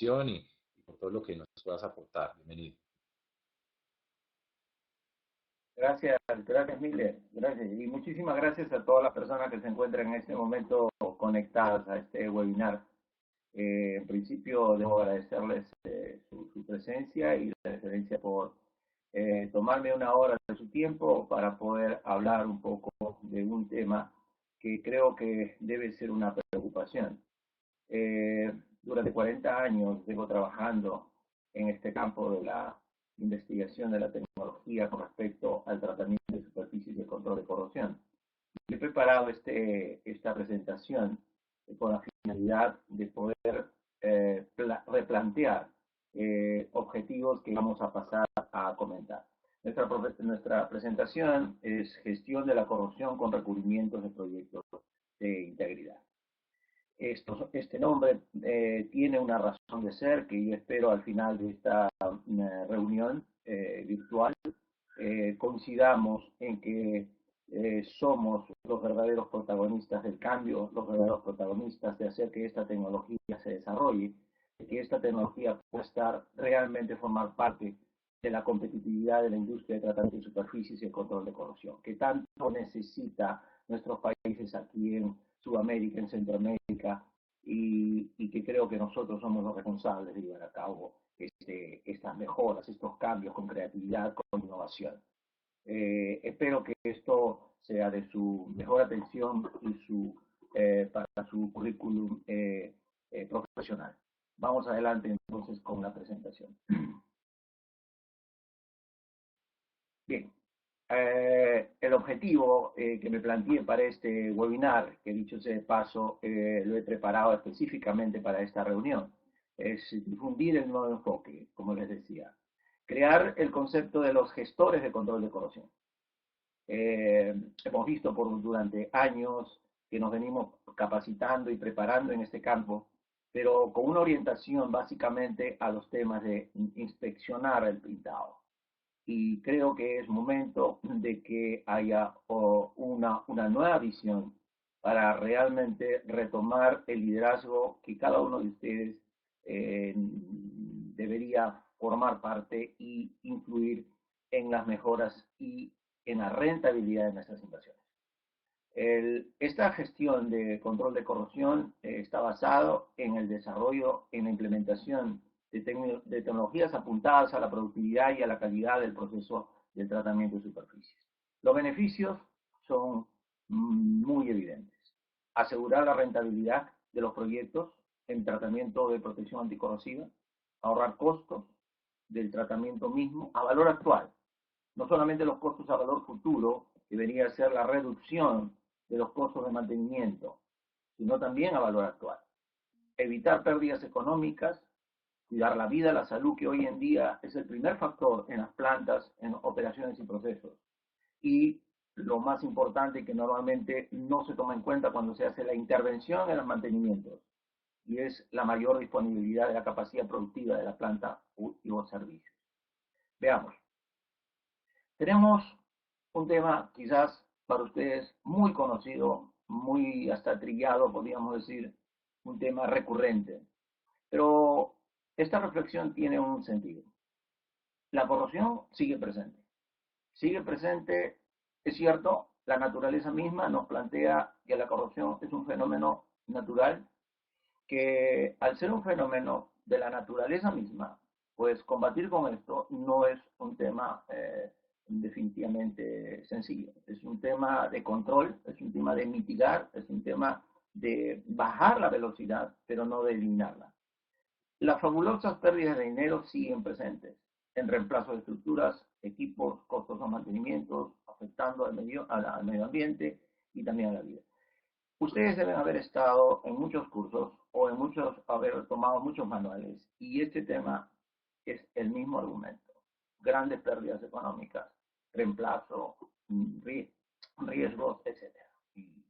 y por todo lo que nos puedas aportar. Bienvenido. Gracias, gracias Miller, gracias. Y muchísimas gracias a todas las personas que se encuentran en este momento conectadas a este webinar. En principio debo agradecerles su presencia y la referencia por tomarme una hora de su tiempo para poder hablar un poco de un tema que creo que debe ser una preocupación. Durante 40 años vengo trabajando en este campo de la investigación de la tecnología con respecto al tratamiento de superficies y el control de corrosión. He preparado esta presentación con la finalidad de poder replantear objetivos que vamos a pasar a comentar. Nuestra presentación es gestión de la corrosión con recubrimientos de proyectos de integridad. Este nombre tiene una razón de ser que yo espero al final de esta reunión virtual coincidamos en que somos los verdaderos protagonistas del cambio, los verdaderos protagonistas de hacer que esta tecnología se desarrolle, de que esta tecnología pueda estar realmente formar parte de la competitividad de la industria de tratamiento de superficies y el control de corrosión, que tanto necesita nuestros países aquí en Sudamérica, en Centroamérica, y que creo que nosotros somos los responsables de llevar a cabo estas mejoras, estos cambios con creatividad, con innovación. Espero que esto sea de su mejor atención y para su currículum profesional. Vamos adelante entonces con la presentación. Bien, el objetivo que me planteé para este webinar, que dicho sea de paso, lo he preparado específicamente para esta reunión, es difundir el nuevo enfoque, como les decía. Crear el concepto de los gestores de control de corrosión. Hemos visto durante años que nos venimos capacitando y preparando en este campo, pero con una orientación básicamente a los temas de inspeccionar el pintado. Y creo que es momento de que haya una nueva visión para realmente retomar el liderazgo que cada uno de ustedes debería formar parte y influir en las mejoras y en la rentabilidad de nuestras inversiones. Esta gestión de control de corrosión está basado en el desarrollo, en la implementación de tecnologías apuntadas a la productividad y a la calidad del proceso del tratamiento de superficies. Los beneficios son muy evidentes. Asegurar la rentabilidad de los proyectos en tratamiento de protección anticorrosiva, ahorrar costos del tratamiento mismo a valor actual. No solamente los costos a valor futuro, que debería ser la reducción de los costos de mantenimiento, sino también a valor actual. Evitar pérdidas económicas, cuidar la vida, la salud, que hoy en día es el primer factor en las plantas, en operaciones y procesos. Y lo más importante, que normalmente no se toma en cuenta cuando se hace la intervención en los mantenimientos, y es la mayor disponibilidad de la capacidad productiva de la planta y los servicios. Veamos. Tenemos un tema quizás para ustedes muy conocido, muy hasta trillado, podríamos decir, un tema recurrente. Pero esta reflexión tiene un sentido. La corrosión sigue presente. Sigue presente, es cierto, la naturaleza misma nos plantea que la corrosión es un fenómeno natural, que al ser un fenómeno de la naturaleza misma, pues combatir con esto no es un tema definitivamente sencillo. Es un tema de control, es un tema de mitigar, es un tema de bajar la velocidad, pero no de eliminarla. Las fabulosas pérdidas de dinero siguen presentes en reemplazo de estructuras, equipos, costos de mantenimiento, afectando al medio ambiente y también a la vida. Ustedes deben haber estado en muchos cursos o haber tomado muchos manuales, y este tema es el mismo argumento. Grandes pérdidas económicas, reemplazo, riesgos, etc. Y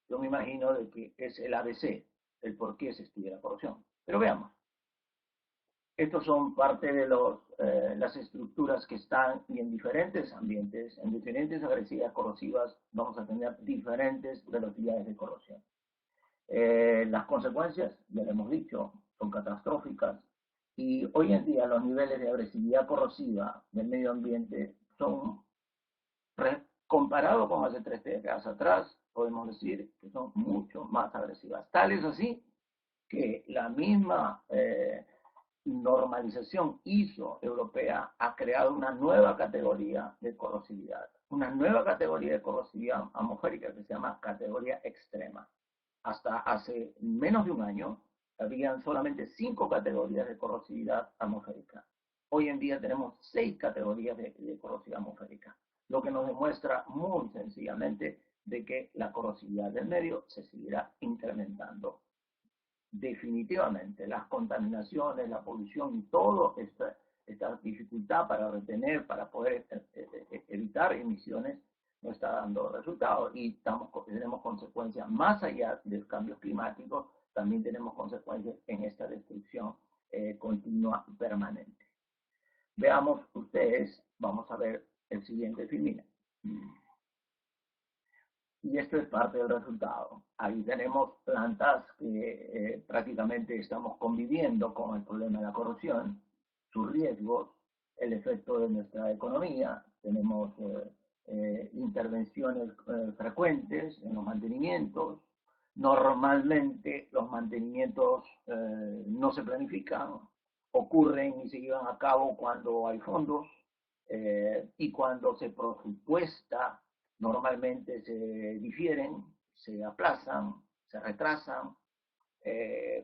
yo me imagino de que es el ABC, el por qué se estudia la corrosión. Pero veamos. Estos son parte de las estructuras que están, y en diferentes ambientes, en diferentes agresiones corrosivas, vamos a tener diferentes velocidades de corrosión. Las consecuencias, ya lo hemos dicho, son catastróficas. Y hoy en día los niveles de agresividad corrosiva del medio ambiente son, comparados con hace 3 décadas atrás, podemos decir que son mucho más agresivas. Tal es así que la misma normalización ISO europea ha creado una nueva categoría de corrosividad, una nueva categoría de corrosividad atmosférica que se llama categoría extrema. Hasta hace menos de un año habían solamente 5 categorías de corrosividad atmosférica. Hoy en día tenemos 6 categorías de corrosividad atmosférica, lo que nos demuestra muy sencillamente de que la corrosividad del medio se seguirá incrementando. Definitivamente, las contaminaciones, la polución y todo esta dificultad para retener, para poder evitar emisiones, no está dando resultados y tenemos consecuencias más allá de los cambios climáticos, también tenemos consecuencias en esta destrucción continua y permanente. Veamos ustedes, vamos a ver el siguiente filmina. Y esto es parte del resultado. Ahí tenemos plantas que prácticamente estamos conviviendo con el problema de la corrosión, sus riesgos, el efecto de nuestra economía. Tenemos intervenciones frecuentes en los mantenimientos. Normalmente los mantenimientos no se planifican, ocurren y se llevan a cabo cuando hay fondos y cuando se presupuesta. Normalmente se difieren, se aplazan, se retrasan,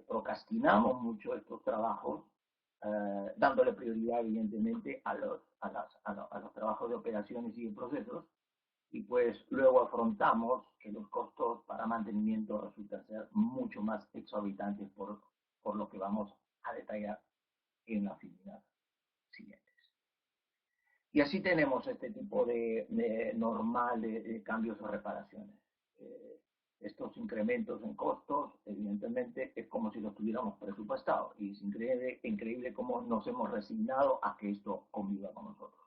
procrastinamos mucho estos trabajos, dándole prioridad evidentemente a los trabajos de operaciones y de procesos, y pues luego afrontamos que los costos para mantenimiento resultan ser mucho más exorbitantes por lo que vamos a detallar en la figura siguiente. Y así tenemos este tipo de normal de cambios o reparaciones. Estos incrementos en costos, evidentemente, es como si los tuviéramos presupuestado. Y es increíble cómo nos hemos resignado a que esto conviva con nosotros.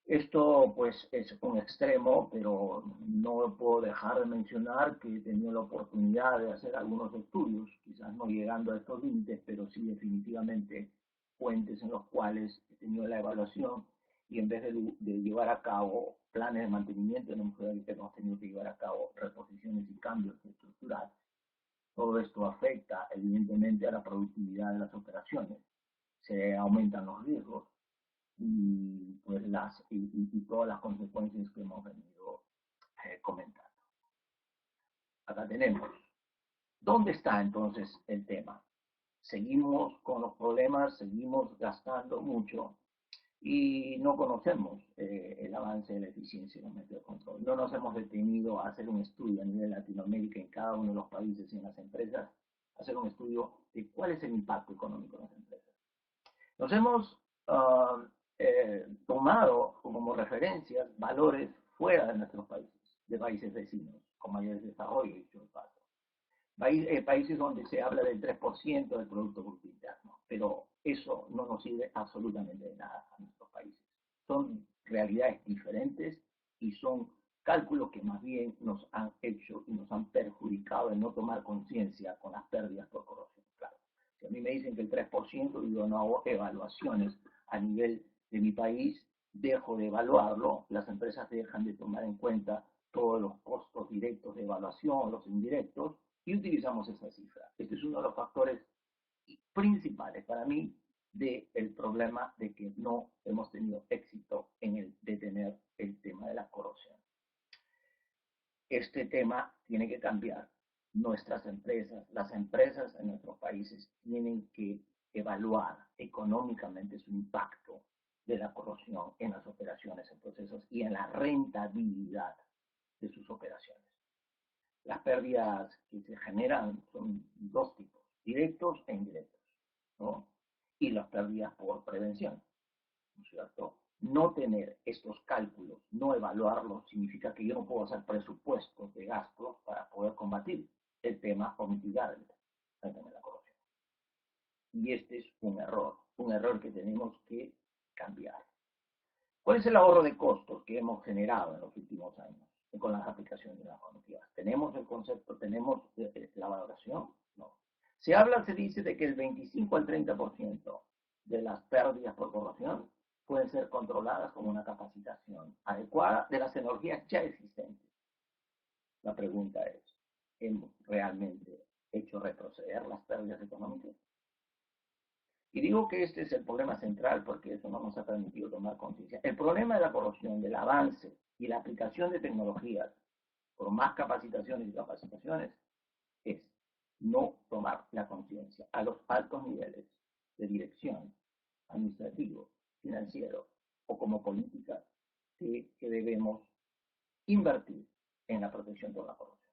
Esto, pues, es un extremo, pero no puedo dejar de mencionar que he tenido la oportunidad de hacer algunos estudios, quizás no llegando a estos límites, pero sí definitivamente puentes en los cuales he tenido la evaluación y en vez de llevar a cabo planes de mantenimiento, hemos tenido que llevar a cabo reposiciones y cambios estructurales. Todo esto afecta evidentemente a la productividad de las operaciones. Se aumentan los riesgos y, pues, y todas las consecuencias que hemos venido comentando. Acá tenemos. ¿Dónde está entonces el tema? Seguimos con los problemas, seguimos gastando mucho y no conocemos el avance de la eficiencia en los métodos de control. No nos hemos detenido a hacer un estudio a nivel Latinoamérica en cada uno de los países y en las empresas, hacer un estudio de cuál es el impacto económico en las empresas. Nos hemos tomado como referencias valores fuera de nuestros países, de países vecinos, con mayores desarrollo, dicho de paso. Países donde se habla del 3% del Producto Bruto Interno, pero eso no nos sirve absolutamente de nada a nuestros países. Son realidades diferentes y son cálculos que más bien nos han hecho y nos han perjudicado en no tomar conciencia con las pérdidas por corrosión. Claro, si a mí me dicen que el 3% y yo no hago evaluaciones a nivel de mi país, dejo de evaluarlo, las empresas dejan de tomar en cuenta todos los costos directos de evaluación, los indirectos, y utilizamos esa cifra. Este es uno de los factores principales para mí del problema de que no hemos tenido éxito en el detener el tema de la corrosión. Este tema tiene que cambiar. Nuestras empresas, las empresas en nuestros países tienen que evaluar económicamente su impacto de la corrosión en las operaciones, en procesos y en la rentabilidad de sus operaciones. Las pérdidas que se generan son dos tipos, directos e indirectos, ¿no? Y las pérdidas por prevención, ¿no es cierto? No tener estos cálculos, no evaluarlos, significa que yo no puedo hacer presupuestos de gastos para poder combatir el tema o mitigar el tema de la corrupción. Y este es un error que tenemos que cambiar. ¿Cuál es el ahorro de costos que hemos generado en los últimos años con las aplicaciones de las normativas? ¿Tenemos el concepto, tenemos la valoración? No. Se dice de que el 25 al 30% de las pérdidas por corrosión pueden ser controladas con una capacitación adecuada de las tecnologías ya existentes. La pregunta es, ¿hemos realmente hecho retroceder las pérdidas económicas? Y digo que este es el problema central porque eso no nos ha permitido tomar conciencia. El problema de la corrosión, del avance y la aplicación de tecnologías por más capacitaciones y capacitaciones es no tomar la conciencia a los altos niveles de dirección, administrativo, financiero o como política que debemos invertir en la protección de la corrupción.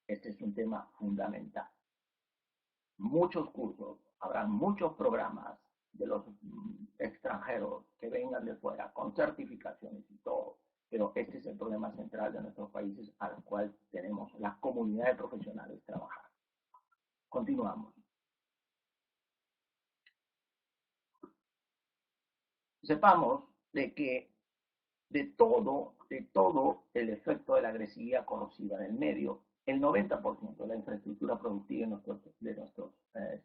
Este es un tema fundamental. Muchos cursos, habrá muchos programas de los extranjeros que vengan de fuera con certificaciones y todo, pero este es el problema central de nuestros países al cual tenemos la comunidad de profesionales trabajar. Continuamos. Sepamos de que de todo el efecto de la agresividad corrosiva en el medio, el 90% de la infraestructura productiva de nuestros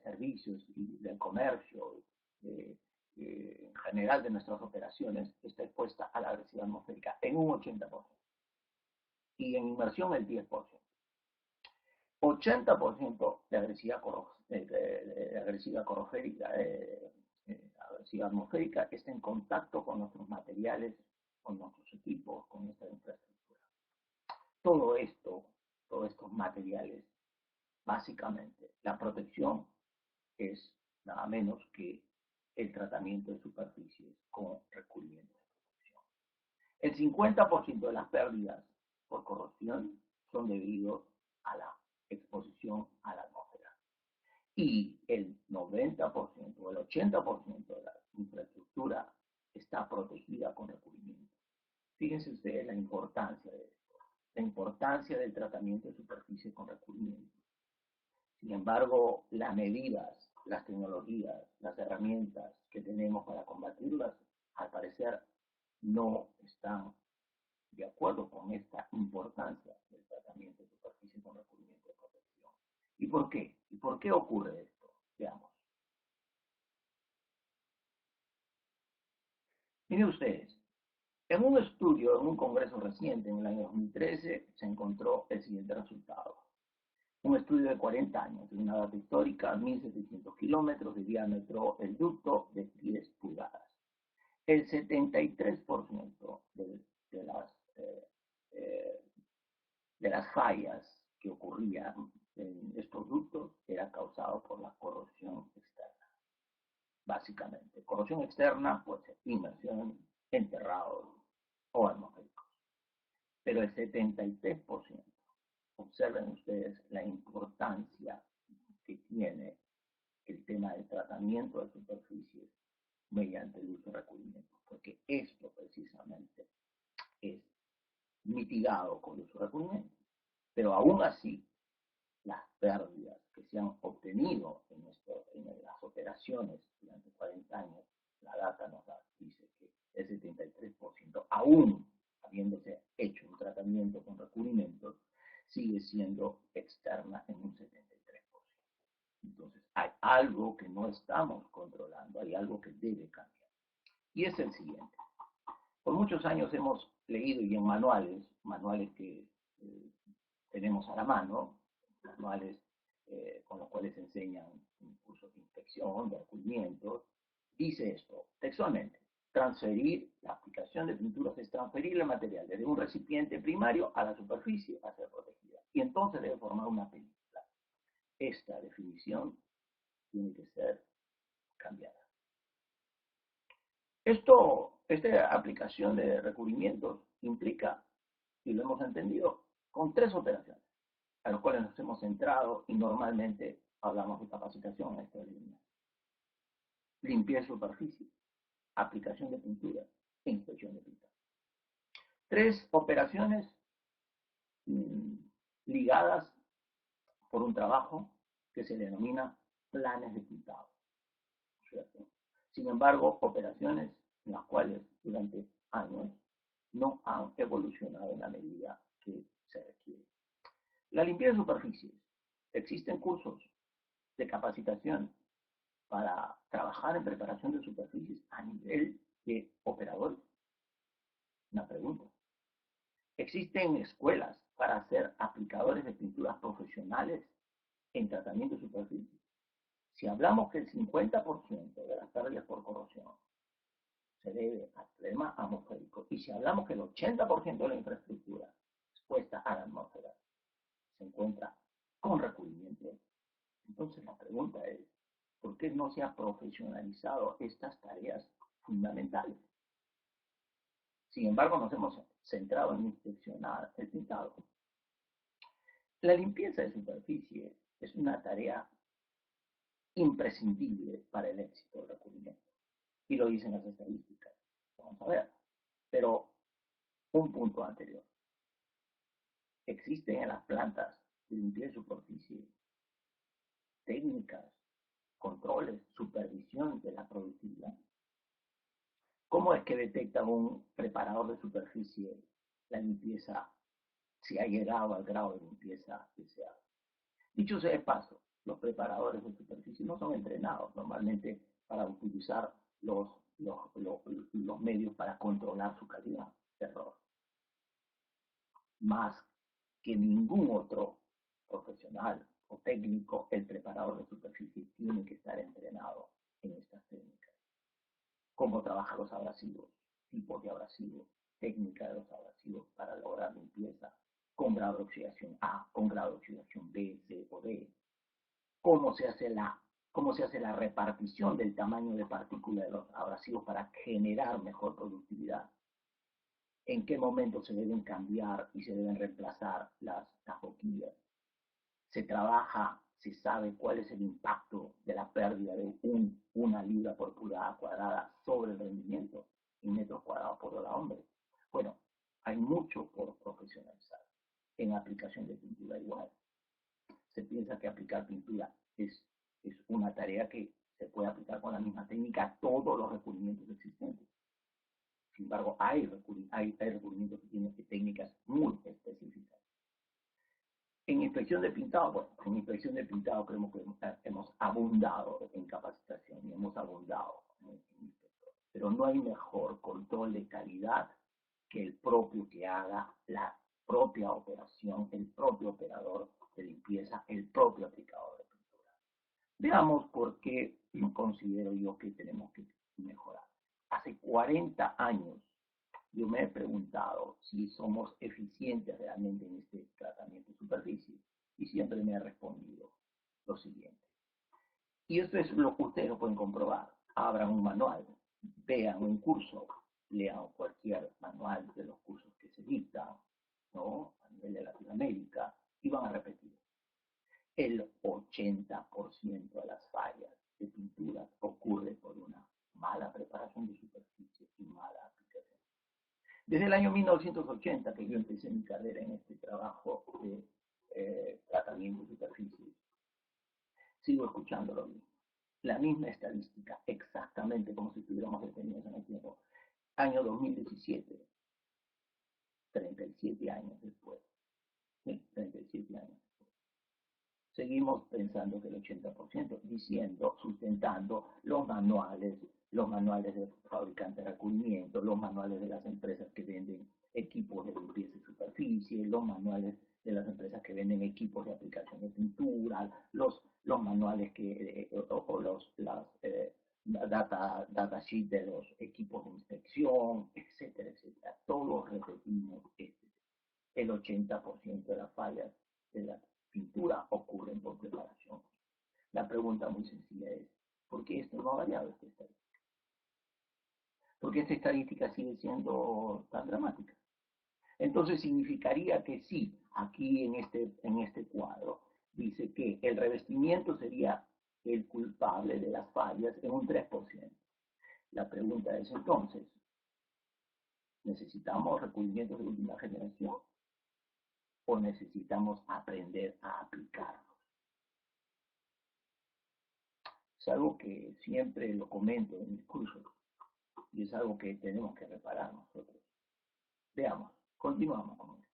servicios y del comercio, en general de nuestras operaciones, está expuesta a la agresividad atmosférica en un 80%. Y en inversión el 10%. 80% de agresividad atmosférica está en contacto con nuestros materiales, con nuestros equipos, con nuestra infraestructura. Todo esto, todos estos materiales, básicamente, la protección es nada menos que el tratamiento de superficies con recubrimiento de protección. El 50% de las pérdidas por corrosión son debidos a la exposición a la atmósfera. Y el 90% o el 80% de la infraestructura está protegida con recubrimiento. Fíjense ustedes la importancia de esto, la importancia del tratamiento de superficie con recubrimiento. Sin embargo, las medidas, las tecnologías, las herramientas que tenemos para combatirlas, al parecer, no están de acuerdo con esta importancia del tratamiento de superficie con recubrimiento de protección. ¿Y por qué? ¿Y por qué ocurre esto? Veamos. Miren ustedes, en un estudio, en un congreso reciente, en el año 2013, se encontró el siguiente resultado. Un estudio de 40 años, de una data histórica, 1.700 kilómetros de diámetro, el ducto de 10 pulgadas. El 73% de las fallas que ocurrían en estos ductos era causado por la corrosión externa. Básicamente, corrosión externa puede ser inmersión, enterrados o atmosféricos. Pero el 73%, observen ustedes la importancia que tiene el tema del tratamiento de superficies mediante el uso de recubrimientos, porque esto precisamente es mitigado con el uso de recubrimientos. Pero aún así, las pérdidas que se han obtenido en las operaciones durante 40 años, la data nos dice que el 73%, aún habiéndose hecho un tratamiento con recubrimientos, sigue siendo externa en un 73%. Entonces, hay algo que no estamos controlando, hay algo que debe cambiar. Y es el siguiente. Por muchos años hemos leído y en manuales que tenemos a la mano, manuales con los cuales se enseñan cursos de inspección, de recubrimientos, dice esto, textualmente, la aplicación de pinturas es transferir el material desde un recipiente primario a la superficie a ser protegida. Y entonces debe formar una película. Esta definición tiene que ser cambiada. Esta aplicación de recubrimientos implica, y lo hemos entendido, con 3 operaciones, a las cuales nos hemos centrado y normalmente hablamos de capacitación en esta línea. Limpieza de superficie, aplicación de pintura e inspección de pintura. 3 operaciones ligadas por un trabajo que se denomina planes de pintado, ¿cierto? Sin embargo, operaciones en las cuales durante años no han evolucionado en la medida que se requiere. La limpieza de superficies. Existen cursos de capacitación para trabajar en preparación de superficies a nivel de operadores? Una pregunta. ¿Existen escuelas para ser aplicadores de pinturas profesionales en tratamiento de superficie? Si hablamos que el 50% de las pérdidas por corrosión se debe al problema atmosférico, y si hablamos que el 80% de la infraestructura expuesta a la atmósfera se encuentra con recubrimiento, entonces la pregunta es, ¿por qué no se ha profesionalizado estas tareas fundamentales? Sin embargo, nos hemos centrado en inspeccionar el pintado. La limpieza de superficie es una tarea imprescindible para el éxito del recubrimiento. Y lo dicen las estadísticas. Vamos a ver. Pero un punto anterior. Existen en las plantas de limpieza de superficie técnicas, controles, supervisión de la productividad. ¿Cómo es que detecta un preparador de superficie la limpieza, si ha llegado al grado de limpieza deseado? Dicho sea de paso, los preparadores de superficie no son entrenados normalmente para utilizar los medios para controlar su calidad. Error. Más que ningún otro profesional o técnico, el preparador de superficie tiene que estar entrenado en estas técnicas. Cómo trabajan los abrasivos, tipos de abrasivos, técnica de los abrasivos para lograr limpieza con grado de oxidación A, con grado de oxidación B, C o D. Cómo se hace la repartición del tamaño de partícula de los abrasivos para generar mejor productividad. En qué momento se deben cambiar y se deben reemplazar las boquillas. Se trabaja, se sabe cuál es el impacto de la pérdida de una libra por pulgada cuadrada sobre el rendimiento en metros cuadrados por hora hombre. Bueno, hay mucho por profesionalizar en aplicación de pintura igual. Se piensa que aplicar pintura es una tarea que se puede aplicar con la misma técnica a todos los recubrimientos existentes. Sin embargo, hay recubrimientos que tienen técnicas muy específicas. En inspección de pintado, bueno, en inspección de pintado creemos que hemos abundado en capacitación y hemos abundado en inspector. Pero no hay mejor control de calidad que el propio que haga la propia operación, el propio operador de limpieza, el propio aplicador de pintura. Veamos por qué considero yo que tenemos que mejorar. Hace 40 años yo me he preguntado si somos eficientes realmente en este tratamiento de superficie y siempre me he respondido lo siguiente. Y esto es lo que ustedes lo pueden comprobar. Abran un manual, vean un curso, lean cualquier manual de los cursos que se dictan, ¿no? A nivel de Latinoamérica, y van a repetir. El 80% de las fallas de pinturas ocurre por una mala preparación de superficie y mala aplicación. Desde el año 1980 que yo empecé mi carrera en este trabajo de tratamiento de superficie, sigo escuchando lo mismo. La misma estadística, exactamente como si estuviéramos detenidos en el tiempo. Año 2017, 37 años después. Sí, 37 años después. Seguimos pensando que el 80%, diciendo, sustentando los manuales de fabricantes de recubrimiento, los manuales de las empresas que venden equipos de limpieza de superficie, los manuales de las empresas que venden equipos de aplicación de pintura, los manuales data sheet de los equipos de inspección, etcétera, etcétera. Todos repetimos el 80% de las fallas de la pintura ocurren por preparación. La pregunta muy sencilla es, ¿por qué esto no ha variado esta estadística? ¿Por qué esta estadística sigue siendo tan dramática? Entonces significaría que sí, aquí en este cuadro dice que el revestimiento sería el culpable de las fallas en un 3%. La pregunta es entonces, ¿necesitamos recubrimientos de última generación o necesitamos aprender a aplicarlos? Es algo que siempre lo comento en mis cursos y es algo que tenemos que reparar nosotros. Veamos, continuamos con esto.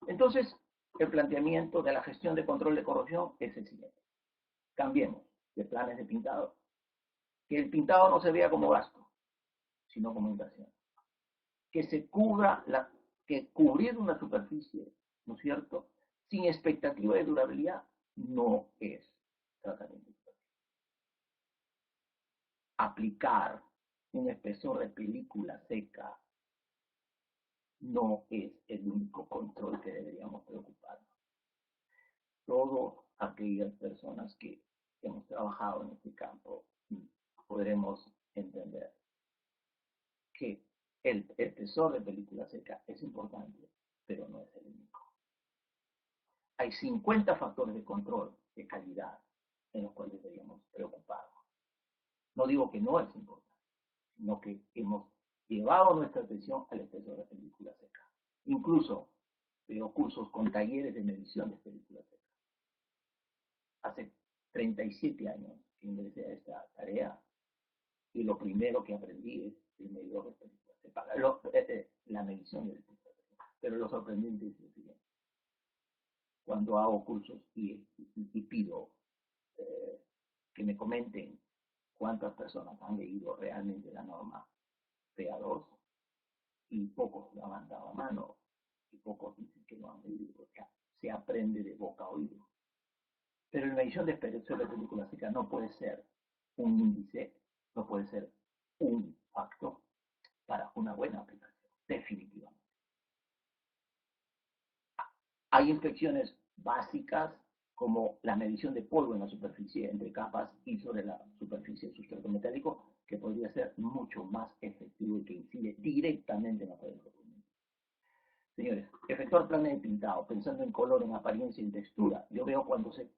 Entonces, el planteamiento de la gestión de control de corrosión es el siguiente. Cambiemos de planes de pintado. Que el pintado no se vea como gasto, sino como inversión. Que se cubra, que cubrir una superficie, ¿no es cierto?, sin expectativa de durabilidad, no es tratamiento. Aplicar un espesor de película seca no es el único control que deberíamos preocuparnos. Todas aquellas personas que hemos trabajado en este campo podremos entender que el espesor de película seca es importante, pero no es el único. Hay 50 factores de control de calidad en los cuales deberíamos preocuparnos. No digo que no es importante, sino que hemos llevado nuestra atención al espesor de película seca. Incluso veo cursos con talleres de medición de película seca. Hace 37 años que ingresé a esta tarea y lo primero que aprendí es el medidor de película seca, la medición de película seca. Pero lo sorprendente es lo siguiente. Cuando hago cursos y pido que me comenten cuántas personas han leído realmente la norma PA2, y pocos levantan la mano y pocos dicen que lo han leído. O sea, se aprende de boca a oído. Pero la medición de espesor de película seca no puede ser un índice, no puede ser un factor para una buena aplicación, definitivamente. Hay inspecciones básicas como la medición de polvo en la superficie entre capas y sobre la superficie del sustrato metálico, que podría ser mucho más efectivo y que incide directamente en la pared del documento. Señores, efectuar planes de pintado, pensando en color, en apariencia y en textura. Yo veo cuando se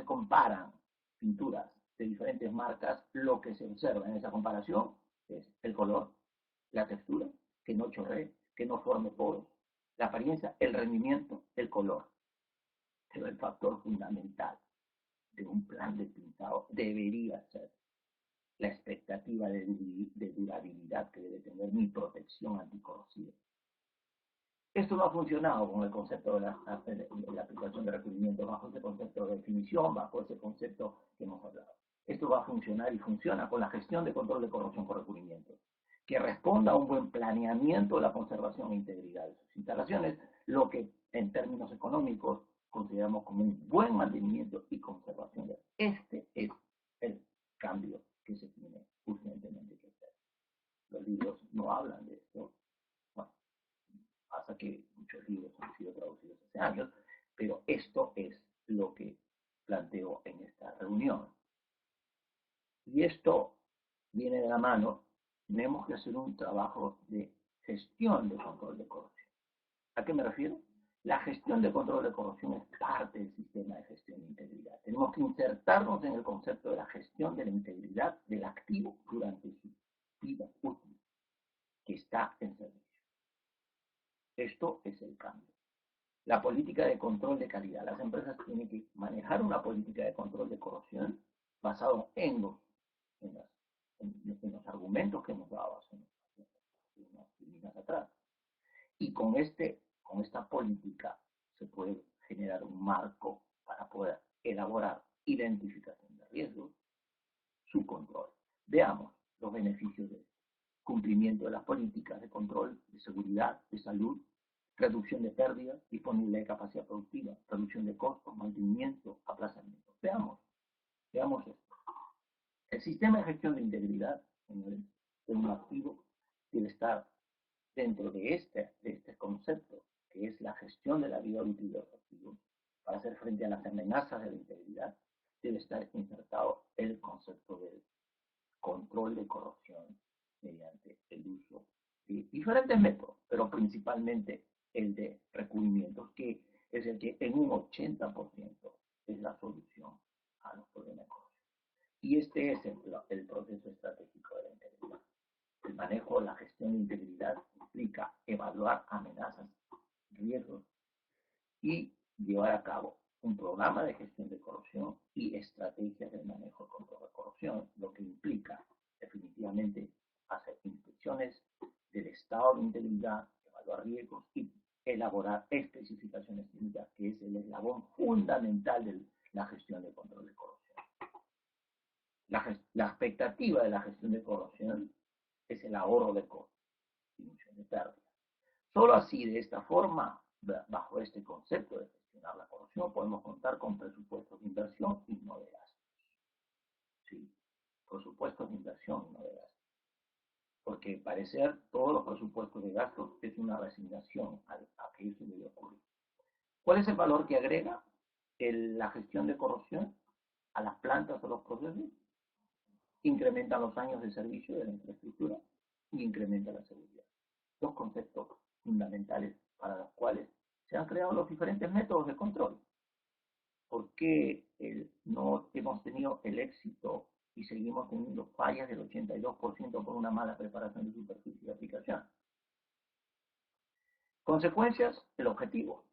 comparan pinturas de diferentes marcas, lo que se observa en esa comparación es el color, la textura, que no chorree, que no forme poros, la apariencia, el rendimiento, el color. Pero el factor fundamental de un plan de pintado debería ser la expectativa de durabilidad que debe tener mi protección anticorrosiva. Esto no ha funcionado con el concepto de la aplicación de recubrimiento, bajo ese concepto de definición, bajo ese concepto que hemos hablado. Esto va a funcionar y funciona con la gestión de control de corrosión por recubrimiento, que responda a un buen planeamiento de la conservación e integridad de sus instalaciones, lo que en términos económicos consideramos como un buen mantenimiento y conservación. Este es el cambio que se tiene urgentemente que hacer. Los libros no hablan de esto. Bueno, pasa que muchos libros han sido traducidos hace años, pero esto es lo que planteo en esta reunión. Y esto viene de la mano. Tenemos que hacer un trabajo de gestión de control de corrosión. ¿A qué me refiero? La gestión de control de corrosión es parte del sistema de gestión de integridad. Tenemos que insertarnos en el concepto de la gestión de la integridad del activo durante su vida útil, que está en servicio. Esto es el cambio. La política de control de calidad. Las empresas tienen que manejar una política de control de corrosión basado en los argumentos que hemos dado hace unas líneas atrás. Y con esta política se puede generar un marco para poder elaborar identificación de riesgos, su control. Veamos los beneficios de cumplimiento de las políticas de control, de seguridad, de salud, reducción de pérdidas, disponibilidad de capacidad productiva, reducción de costos, mantenimiento, aplazamiento. Veamos esto. El sistema de gestión de integridad, señores, de un activo debe estar dentro de este concepto, que es la gestión de la vida útil de los activos, para hacer frente a las amenazas de la integridad, debe estar insertado el concepto del control de corrosión mediante el uso de diferentes métodos, pero principalmente el de recubrimientos, que es el que en un 80% es la solución a los problemas de corrosión. Y este es el proceso estratégico de la integridad. El manejo, la gestión de integridad implica evaluar amenazas, riesgos y llevar a cabo un programa de gestión de corrosión y estrategias de manejo de control de corrosión, lo que implica definitivamente hacer inspecciones del estado de integridad, evaluar riesgos y elaborar especificaciones técnicas, que es el eslabón fundamental del la gestión de control de corrosión. La expectativa de la gestión de corrosión es el ahorro de costos, disminución de pérdidas. Solo así, de esta forma, bajo este concepto de gestionar la corrosión, podemos contar con presupuestos de inversión y no de gastos. Sí, presupuestos de inversión y no de gastos. Porque parecer todos los presupuestos de gastos es una resignación a que eso debe ocurrir. ¿Cuál es el valor que agrega la gestión de corrosión a las plantas o los procesos? Incrementan los años de servicio de la infraestructura y incrementa la seguridad. Dos conceptos fundamentales para los cuales se han creado los diferentes métodos de control. ¿Por qué no hemos tenido el éxito y seguimos teniendo fallas del 82% por una mala preparación de superficie de aplicación? Consecuencias, el objetivo.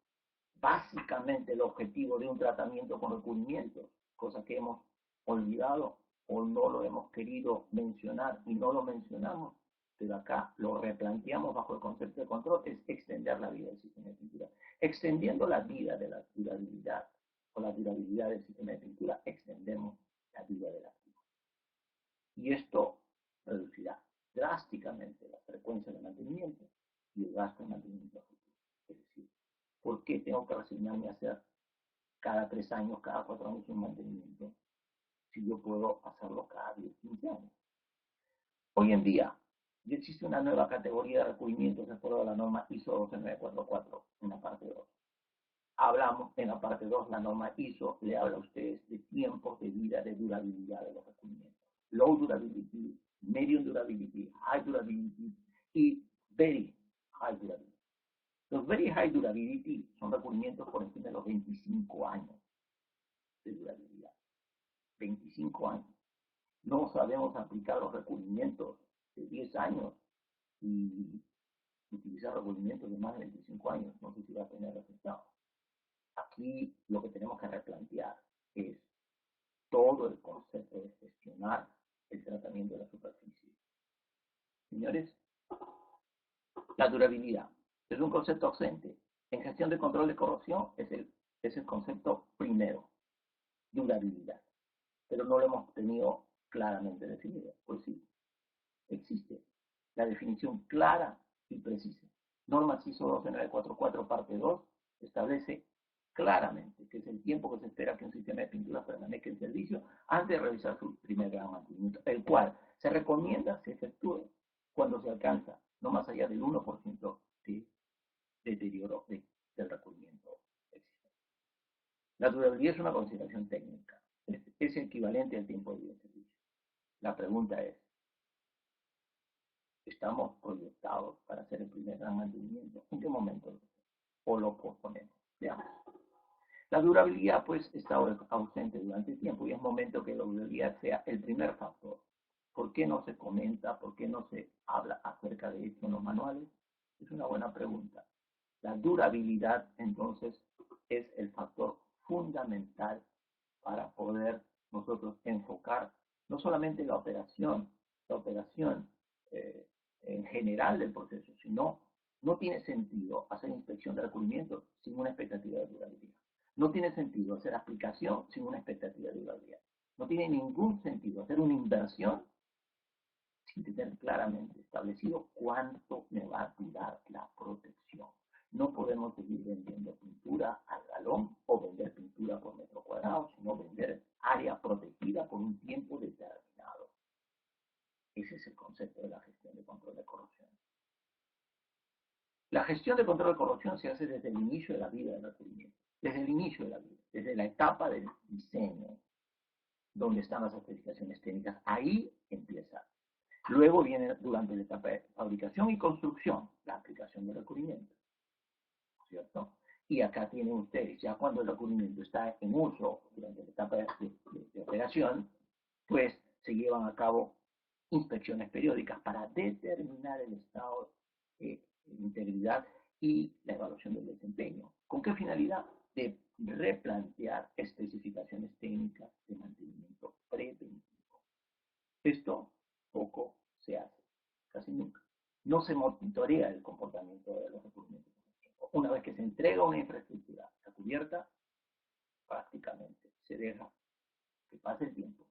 Básicamente el objetivo de un tratamiento con recubrimientos, cosa que hemos olvidado o no lo hemos querido mencionar y no lo mencionamos, pero acá lo replanteamos bajo el concepto de control, es extender la vida del sistema de pintura. Extendiendo la vida de la durabilidad o la durabilidad del sistema de pintura, extendemos la vida del activo. Y esto reducirá drásticamente la frecuencia de mantenimiento y el gasto de mantenimiento futuro. Es decir, ¿por qué tengo que resignarme a hacer cada 3 años, cada 4 años un mantenimiento si yo puedo hacerlo cada 10, 15 años? Hoy en día ya existe una nueva categoría de recubrimientos de acuerdo a la norma ISO 12944 en la parte 2. Hablamos en la parte 2, la norma ISO le habla a ustedes de tiempos de vida, de durabilidad de los recubrimientos. Low durability, medium durability, high durability y very high durability. Los very high durability son recubrimientos por encima de los 25 años de durabilidad. 25 años. No sabemos aplicar los recubrimientos de 10 años y utilizar recubrimientos de más de 25 años. No sé si va a tener resultados. Aquí lo que tenemos que replantear es todo el concepto de gestionar el tratamiento de la superficie. Señores, la durabilidad es un concepto ausente. En gestión de control de corrosión es el concepto primero, durabilidad. Pero no lo hemos tenido claramente definido. Pues sí, existe la definición clara y precisa. Norma ISO 12944 parte 2 establece claramente que es el tiempo que se espera que un sistema de pintura permanezca en servicio antes de realizar su primer gran mantenimiento, el cual se recomienda se efectúe cuando se alcanza no más allá del 1% de deterioro del recubrimiento existente. La durabilidad es una consideración técnica, es equivalente al tiempo de vida de servicio. La pregunta es, ¿estamos proyectados para hacer el primer gran mantenimiento? ¿En qué momento o lo posponemos? Veamos. La durabilidad, pues, está ausente durante el tiempo y es momento que la durabilidad sea el primer factor. ¿Por qué no se comenta, por qué no se habla acerca de esto en los manuales? Es una buena pregunta. La durabilidad, entonces, es el factor fundamental para poder nosotros enfocar no solamente la operación en general del proceso, sino no tiene sentido hacer inspección de recubrimientos sin una expectativa de durabilidad. No tiene sentido hacer aplicación sin una expectativa de durabilidad. No tiene ningún sentido hacer una inversión sin tener claramente establecido cuánto me va a durar la protección. No podemos seguir vendiendo pintura al galón o vender pintura por metro cuadrado, sino vender área protegida por un tiempo determinado. Ese es el concepto de la gestión de control de corrosión. La gestión de control de corrosión se hace desde el inicio de la vida del recubrimiento, desde el inicio de la vida, desde la etapa del diseño, donde están las especificaciones técnicas. Ahí empieza. Luego viene durante la etapa de fabricación y construcción, la aplicación del recubrimiento, ¿cierto? Y acá tienen ustedes, ya cuando el recubrimiento está en uso, durante la etapa de operación, pues se llevan a cabo inspecciones periódicas para determinar el estado de integridad y la evaluación del desempeño. ¿Con qué finalidad? De replantear especificaciones técnicas de mantenimiento preventivo. Esto poco se hace, casi nunca. No se monitorea el comportamiento de los recubrimientos. Una vez que se entrega una infraestructura cubierta, prácticamente se deja que pase el tiempo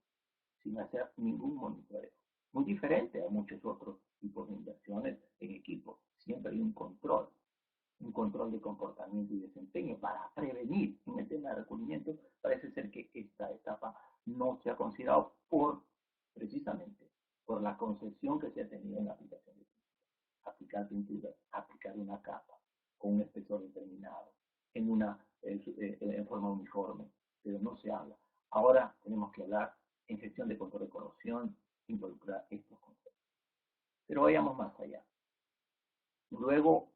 sin hacer ningún monitoreo. Muy diferente a muchos otros tipos de inversiones en equipos. Siempre hay un control de comportamiento y desempeño para prevenir. En el tema de recubrimiento, parece ser que esta etapa no se ha considerado precisamente por la concepción que se ha tenido en la aplicación de pintura. Aplicar pintura, aplicar una capa con un espesor determinado, en forma uniforme, pero no se habla. Ahora tenemos que hablar en gestión de control de corrosión, involucrar estos conceptos. Pero vayamos más allá. Luego,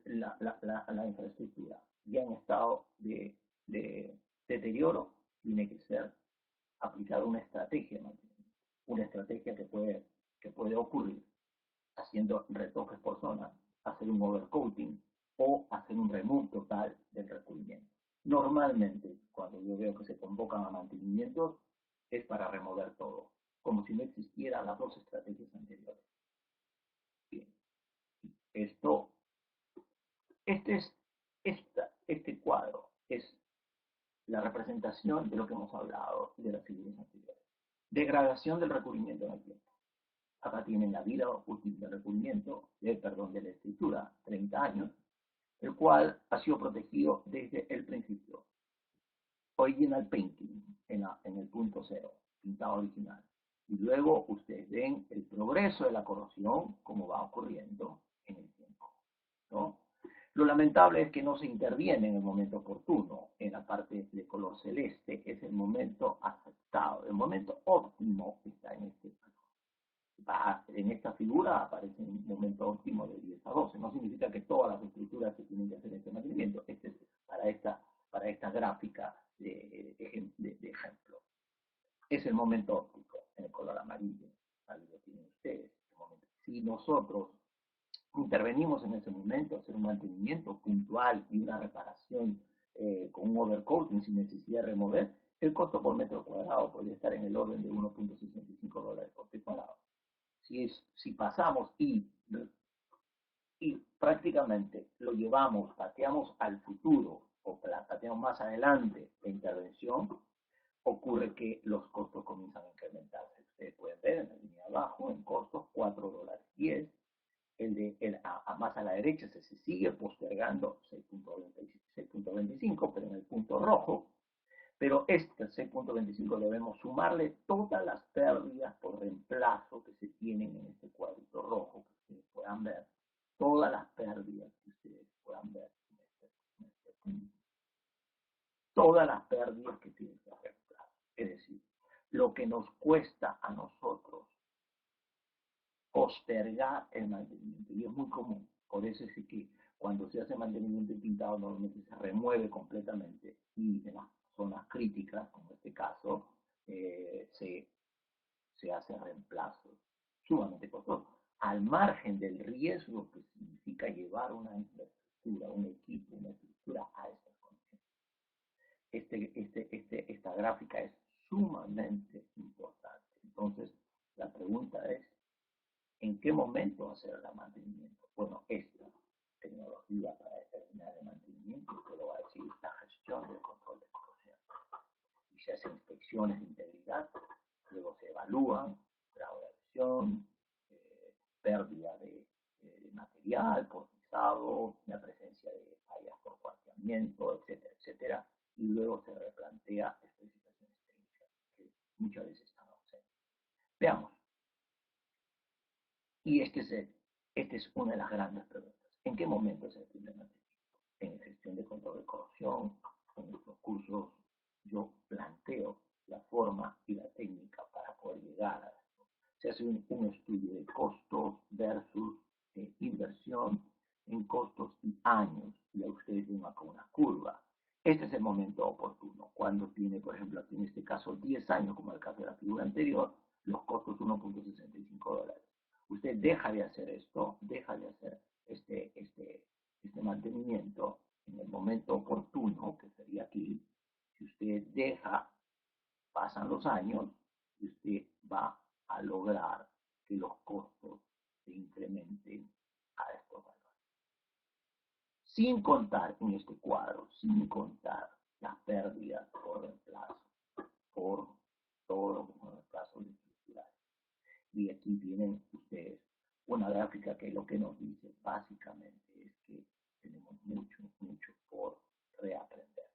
la infraestructura ya en estado de deterioro tiene que ser aplicada una estrategia de mantenimiento, una estrategia que puede ocurrir haciendo retoques por zona, hacer un overcoating o hacer un remove total del recubrimiento. Normalmente, cuando yo veo que se convocan a mantenimientos, es para remover todo, como si no existieran las dos estrategias anteriores. Bien. Este cuadro es la representación de lo que hemos hablado de las figuras anteriores. Degradación del recubrimiento en el tiempo. Acá tienen la vida útil del recubrimiento, de la estructura, 30 años, el cual ha sido protegido desde el principio. Original painting, en el punto cero, pintado original. Y luego ustedes ven el progreso de la corrosión, como va ocurriendo en el tiempo, ¿no? Lo lamentable es que no se interviene en el momento oportuno. En la parte de color celeste es el momento aceptado. El momento óptimo está en este caso. En esta figura aparece un momento óptimo de 10 a 12. No significa que todas las estructuras se tienen que hacer este mantenimiento. Este es para esta gráfica de ejemplo. Es el momento óptico en el color amarillo. Ahí lo tienen ustedes. Si nosotros intervenimos en ese momento, hacer un mantenimiento puntual y una reparación con un overcoating sin necesidad de remover, el costo por metro cuadrado podría estar en el orden de $1.65 por metro cuadrado. Si pasamos y prácticamente lo llevamos, pateamos al futuro o pateamos más adelante la intervención, ocurre que los costos comienzan a incrementarse. Ustedes pueden ver en la línea abajo, en costos, $4.10. Más a la derecha se sigue postergando 6.25, pero en el punto rojo. Pero este 6.25 debemos sumarle todas las pérdidas por reemplazo que se tienen en este cuadrito rojo, que ustedes puedan ver. Todas las pérdidas que ustedes puedan ver en este punto. Todas las pérdidas que tienen que reemplazo. Es decir, lo que nos cuesta a nosotros postergar el mantenimiento. Y es muy común. Por eso es que cuando se hace mantenimiento pintado normalmente se remueve completamente y en las zonas críticas, como este caso, se hace reemplazo sumamente costoso, al margen del riesgo que significa llevar una infraestructura, un equipo, una estructura a estas condiciones. Esta gráfica es sumamente importante. Entonces, la pregunta es, ¿en qué momento hacer el mantenimiento? Bueno, esta tecnología para determinar el mantenimiento, que lo va a decir la gestión del control de corrosión. Y se hacen inspecciones de integridad, luego se evalúan grado de adhesión, pérdida de material por pisado, la presencia de fallas por cuarteamiento, etcétera, etcétera, y luego se replantea especificaciones técnicas que muchas veces están ausentes. Veamos. Y esta es una de las grandes preguntas. ¿En qué momento se atiende el mantenimiento? En gestión de control de corrosión, en nuestros cursos yo planteo la forma y la técnica para poder llegar a esto. Se hace un estudio de costos versus inversión en costos y años, y a ustedes ven acá una curva. Este es el momento oportuno, cuando tiene, por ejemplo, aquí en este caso 10 años, como el caso de la figura anterior, los costos $1.65. Usted deja de hacer esto, deja de hacer este mantenimiento en el momento oportuno, que sería aquí. Si usted deja, pasan los años y usted va a lograr que los costos se incrementen a estos valores. Sin contar en este cuadro, sin contar las pérdidas por reemplazo, por todo lo que son reemplazos estructurales. Y aquí tienen ustedes una gráfica que lo que nos dice básicamente es que tenemos mucho, mucho por reaprender.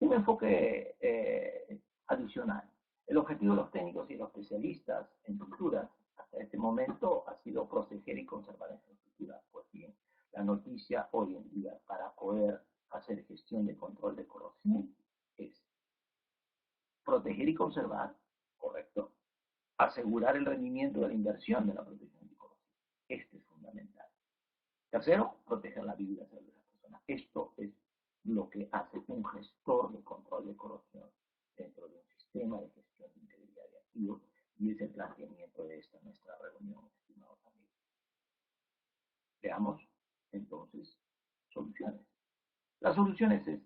Un enfoque adicional. El objetivo de los técnicos y los especialistas en estructuras hasta este momento ha sido proteger y conservar esta estructura. Pues bien, la noticia hoy en día para poder hacer gestión de control de corrosión es proteger y conservar, correcto, asegurar el rendimiento de la inversión de la protección de corrosión. Este es fundamental. Tercero, proteger la vida de las personas. Esto es lo que hace un gestor de control de corrosión dentro de un sistema de gestión de integridad de activos, y es el planteamiento de esta nuestra reunión, estimados amigos. Veamos entonces soluciones. Las soluciones es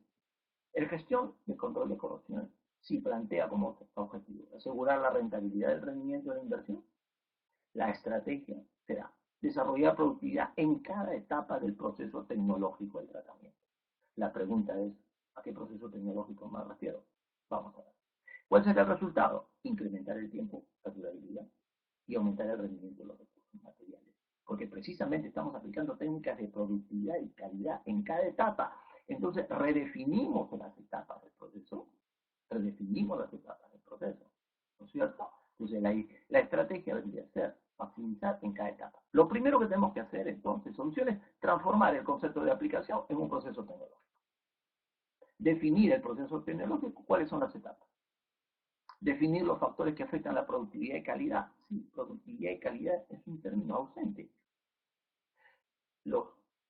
el gestión de control de corrosión si plantea como objetivo asegurar la rentabilidad del rendimiento de la inversión. La estrategia será desarrollar productividad en cada etapa del proceso tecnológico del tratamiento. La pregunta es, ¿a qué proceso tecnológico me refiero? Vamos a ver. ¿Cuál será el resultado? Incrementar el tiempo, la durabilidad y aumentar el rendimiento de los recursos materiales. Porque precisamente estamos aplicando técnicas de productividad y calidad en cada etapa. Entonces, redefinimos las etapas del proceso. ¿No es cierto? Entonces, la estrategia debería ser maximizar en cada etapa. Lo primero que tenemos que hacer, entonces, soluciones, transformar el concepto de aplicación en un proceso tecnológico. Definir el proceso tecnológico, ¿cuáles son las etapas? Definir los factores que afectan la productividad y calidad. Sí, productividad y calidad es un término ausente.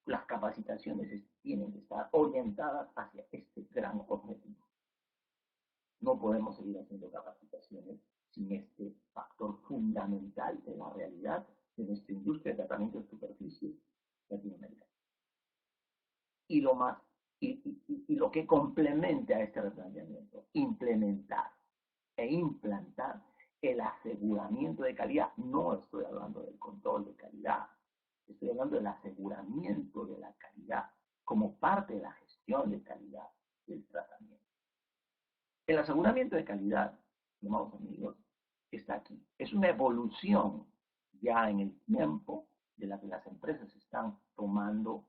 Las capacitaciones tienen que estar orientadas hacia este gran objetivo. No podemos seguir haciendo capacitaciones sin este factor fundamental de la realidad de nuestra industria de tratamiento de superficies latinoamericana. Y lo que complementa a este replanteamiento, implementar e implantar el aseguramiento de calidad. No estoy hablando del control de calidad, estoy hablando del aseguramiento de la calidad como parte de la gestión de calidad del tratamiento. El aseguramiento de calidad, estimados amigos, está aquí. Es una evolución ya en el tiempo de la que las empresas están tomando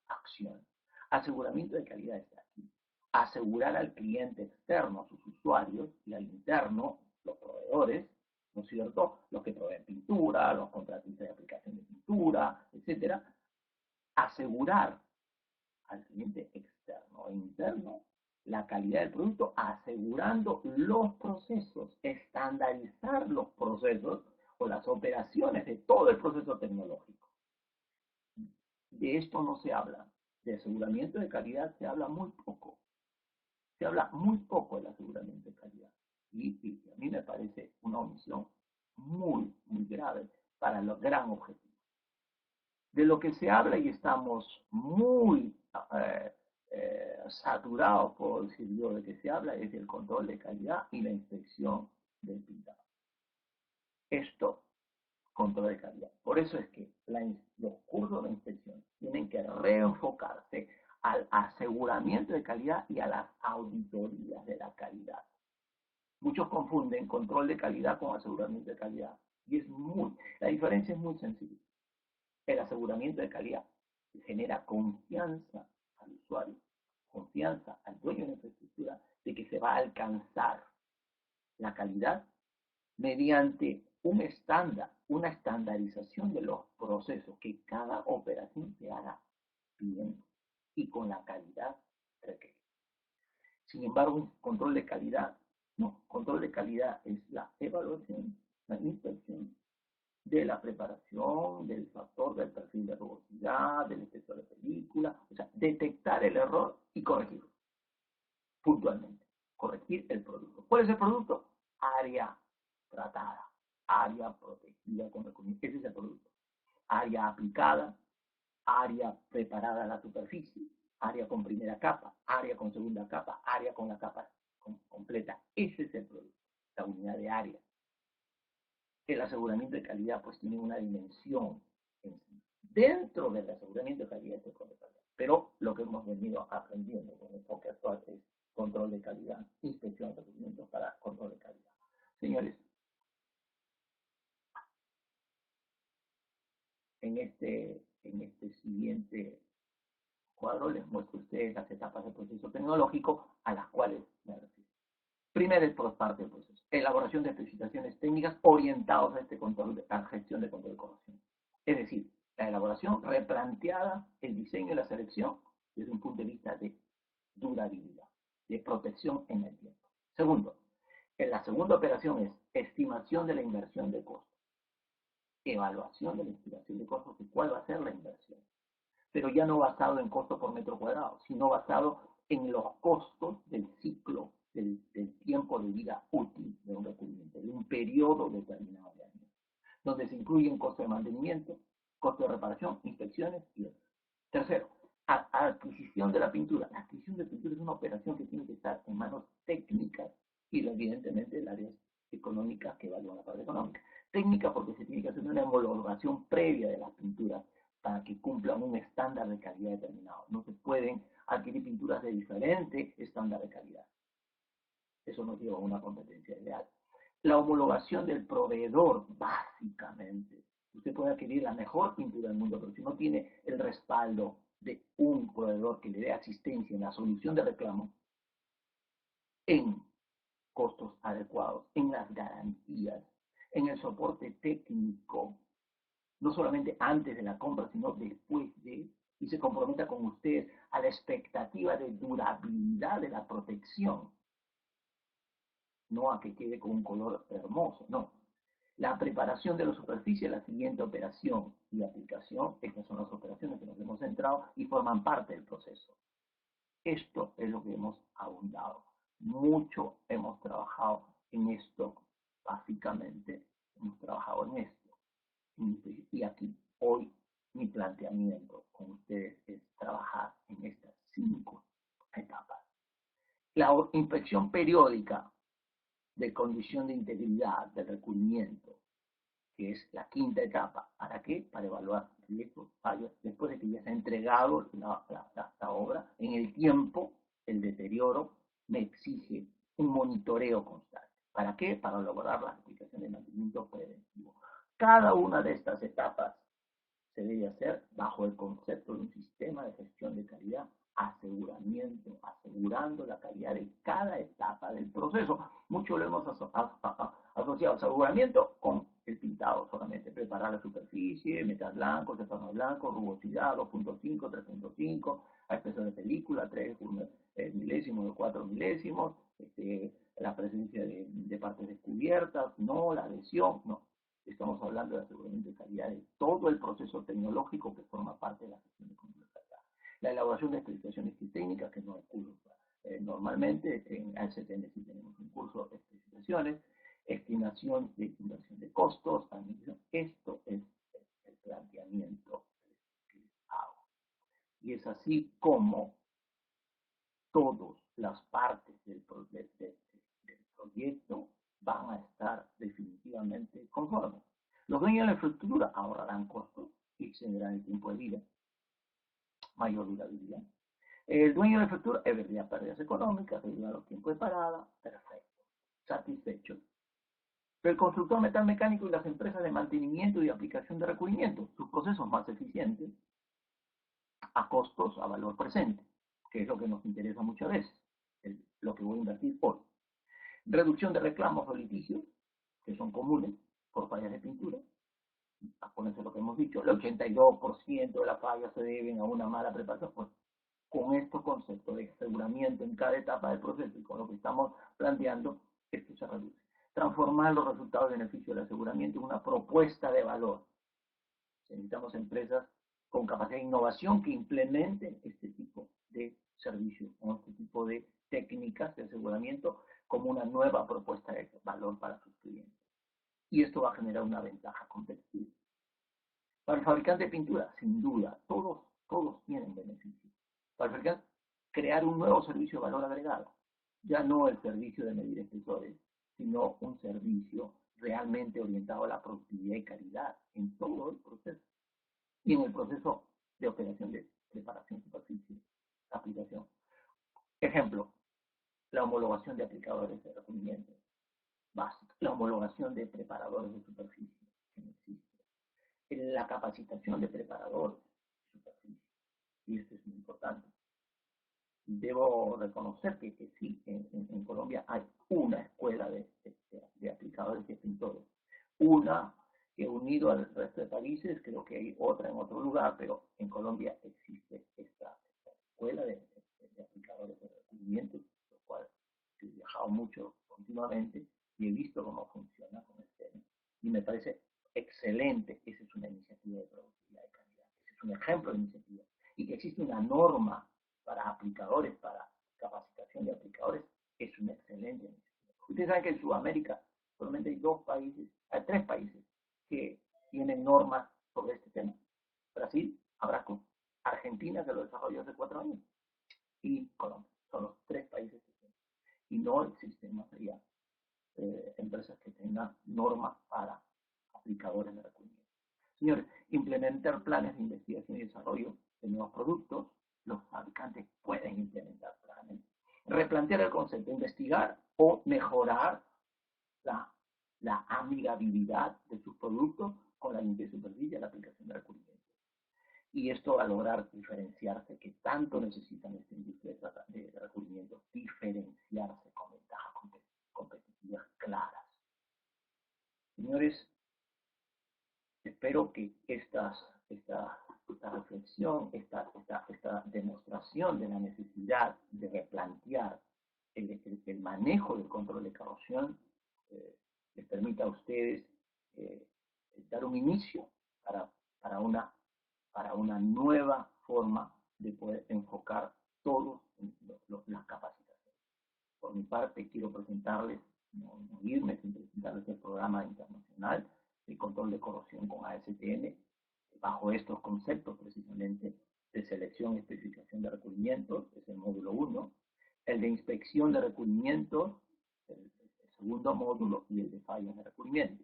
acción. Aseguramiento de calidad está aquí. Asegurar al cliente externo, a sus usuarios, y al interno, los proveedores, ¿no es cierto? Los que proveen pintura, los contratistas de aplicación de pintura, etcétera. Asegurar al cliente externo e interno la calidad del producto, asegurando los procesos, estandarizar los procesos o las operaciones de todo el proceso tecnológico. De esto no se habla. De aseguramiento de calidad se habla muy poco. Se habla muy poco del aseguramiento de calidad. Y a mí me parece una omisión muy, muy grave para los gran objetivos. De lo que se habla y estamos muy saturados, por decir yo, de que se habla es del control de calidad y la inspección del pintado. Esto, control de calidad. Por eso es que los cursos de inspección tienen que reenfocarse al aseguramiento de calidad y a las auditorías de la calidad. Muchos confunden control de calidad con aseguramiento de calidad. Y la diferencia es muy sencilla. El aseguramiento de calidad genera confianza al usuario, confianza al dueño de la infraestructura de que se va a alcanzar la calidad mediante un estándar, una estandarización de los procesos, que cada operación se haga bien y con la calidad requerida. Sin embargo, un control de calidad, no, control de calidad es la evaluación, la inspección de la preparación, del factor del perfil de rugosidad, del efecto de película, o sea, detectar el error y corregirlo puntualmente, corregir el producto. ¿Cuál es el producto? Área tratada, área protegida con reconocimiento, ese es el producto. Área aplicada, área preparada a la superficie, área con primera capa, área con segunda capa, área con la capa completa. Ese es el producto, la unidad de área. El aseguramiento de calidad pues tiene una dimensión en sí. Dentro del aseguramiento de calidad es el control de calidad. Pero lo que hemos venido aprendiendo con el enfoque actual es control de calidad, inspección de requerimientos para control de calidad. Señores, en este siguiente cuadro les muestro a ustedes las etapas del proceso tecnológico a las cuales me refiero. Primero es por parte del proceso. Elaboración de especificaciones técnicas orientadas a este control, a gestión de control de corrosión. Es decir, la elaboración replanteada, el diseño y la selección desde un punto de vista de durabilidad, de protección en el tiempo. Segundo, la segunda operación es estimación de la inversión de costos. Evaluación de la estimación de costos de cuál va a ser la inversión. Pero ya no basado en costo por metro cuadrado, sino basado en los costos del ciclo, del tiempo de vida útil de un recubrimiento, de un periodo determinado de años, donde se incluyen costos de mantenimiento, costos de reparación, inspecciones y otros. Tercero, adquisición de la pintura. La adquisición de pintura es una operación que tiene que estar en manos técnicas y evidentemente el área económica que evalúa la parte económica. Técnica porque se tiene que hacer una homologación previa de las pinturas para que cumplan un estándar de calidad determinado. No se pueden adquirir pinturas de diferente estándar de calidad. Eso nos lleva a una competencia ideal. La homologación del proveedor, básicamente. Usted puede adquirir la mejor pintura del mundo, pero si no tiene el respaldo de un proveedor que le dé asistencia en la solución de reclamos, en costos adecuados, en las garantías, en el soporte técnico, no solamente antes de la compra, sino después de, y se comprometa con ustedes a la expectativa de durabilidad de la protección, no a que quede con un color hermoso, no. La preparación de la superficie, la siguiente operación y aplicación, estas son las operaciones que nos hemos centrado y forman parte del proceso. Esto es lo que hemos abundado. Mucho hemos trabajado en esto, básicamente hemos trabajado en esto. Y aquí, hoy, mi planteamiento con ustedes es trabajar en estas 5 etapas. La inspección periódica de condición de integridad del recubrimiento, que es la 5ª etapa. ¿Para qué? Para evaluar riesgos, fallos, después de que ya se ha entregado la obra. En el tiempo, el deterioro me exige un monitoreo constante. ¿Para qué? Para lograr las aplicaciones de mantenimiento preventivo. Cada una de estas etapas se debe hacer bajo el concepto de un sistema de gestión de calidad, aseguramiento, asegurando la calidad de cada etapa del proceso. Mucho lo hemos asociado aseguramiento con el pintado solamente, preparar la superficie, metal blanco, cepano blanco, rugosidad 2.5, 3.5, a espesor de película, 3 milésimos, 4 milésimos, la presencia de partes descubiertas, no, la adhesión, no. Estamos hablando de aseguramiento de calidad de todo el proceso tecnológico que forma parte de la gestión de control de calidad. La elaboración de especificaciones técnicas, que no es curso. Normalmente en ASTM sí tenemos un curso de especificaciones, estimación de inversión de costos, administración. Esto es el planteamiento que hago. Y es así como todas las partes del proyecto van a estar definitivamente conformes. Los dueños de la infraestructura ahorrarán costos y extenderán el tiempo de vida, mayor durabilidad. El dueño de la infraestructura evitaría pérdidas económicas, reducirá los tiempos de parada, perfecto, satisfecho. Pero el constructor metal mecánico y las empresas de mantenimiento y aplicación de recubrimiento, sus procesos más eficientes, a costos a valor presente, que es lo que nos interesa muchas veces, lo que voy a invertir hoy. Reducción de reclamos o litigios, que son comunes por fallas de pintura. Acuérdense lo que hemos dicho, el 82% de las fallas se deben a una mala preparación. Pues, con estos conceptos de aseguramiento en cada etapa del proceso y con lo que estamos planteando, esto se reduce. Transformar los resultados de beneficio del aseguramiento en una propuesta de valor. Necesitamos empresas con capacidad de innovación que implementen este tipo de servicios, o este tipo de técnicas de aseguramiento como una nueva propuesta de valor para sus clientes. Y esto va a generar una ventaja competitiva. Para el fabricante de pintura, sin duda, todos tienen beneficios. Para el fabricante, crear un nuevo servicio de valor agregado. Ya no el servicio de medir espesores, sino un servicio realmente orientado a la productividad y calidad en todo el proceso. Y en el proceso de operación de preparación, superficie, aplicación. Ejemplo, la homologación de aplicadores de recubrimiento básico, la homologación de preparadores de superficie, que no existe, la capacitación de preparadores de superficie, y esto es muy importante. Debo reconocer que sí, en Colombia hay una escuela de aplicadores y pintores. Una que unido al resto de países, creo que hay otra en otro lugar, pero en Colombia existe esta escuela de aplicadores de recubrimientos, lo cual he viajado mucho continuamente y he visto cómo funciona con el tema. Y me parece excelente. Esa es una iniciativa de productividad de calidad. Ese es un ejemplo de iniciativa. Y que existe una norma para aplicadores, para capacitación de aplicadores, es una excelente iniciativa. Ustedes saben que en Sudamérica solamente hay 3 países que tienen normas sobre este tema. Brasil, Abraco, Argentina, que lo desarrolló hace 4 años, y Colombia. Son los 3 países que tienen. Y no existen más allá empresas que tengan normas para aplicadores de recubrimiento. Señores, implementar planes de investigación y desarrollo de nuevos productos. Los fabricantes pueden implementar planes. Replantear el concepto, investigar o mejorar la amigabilidad de sus productos con la limpieza de superficie y la aplicación de recubrimiento. Y esto va a lograr diferenciarse, que tanto necesitan esta industria de recubrimiento, diferenciarse con ventajas competitivas claras. Señores, espero que esta reflexión, esta demostración de la necesidad de replantear el manejo del control de corrosión les permita a ustedes dar un inicio para una nueva forma de poder enfocar todas las capacitaciones. Por mi parte, quiero presentarles, no irme sin presentarles el programa internacional de control de corrosión con ASTM, bajo estos conceptos precisamente de selección y especificación de recubrimientos, es el módulo 1, el de inspección de recubrimientos, el segundo módulo, y el de fallas de recubrimiento.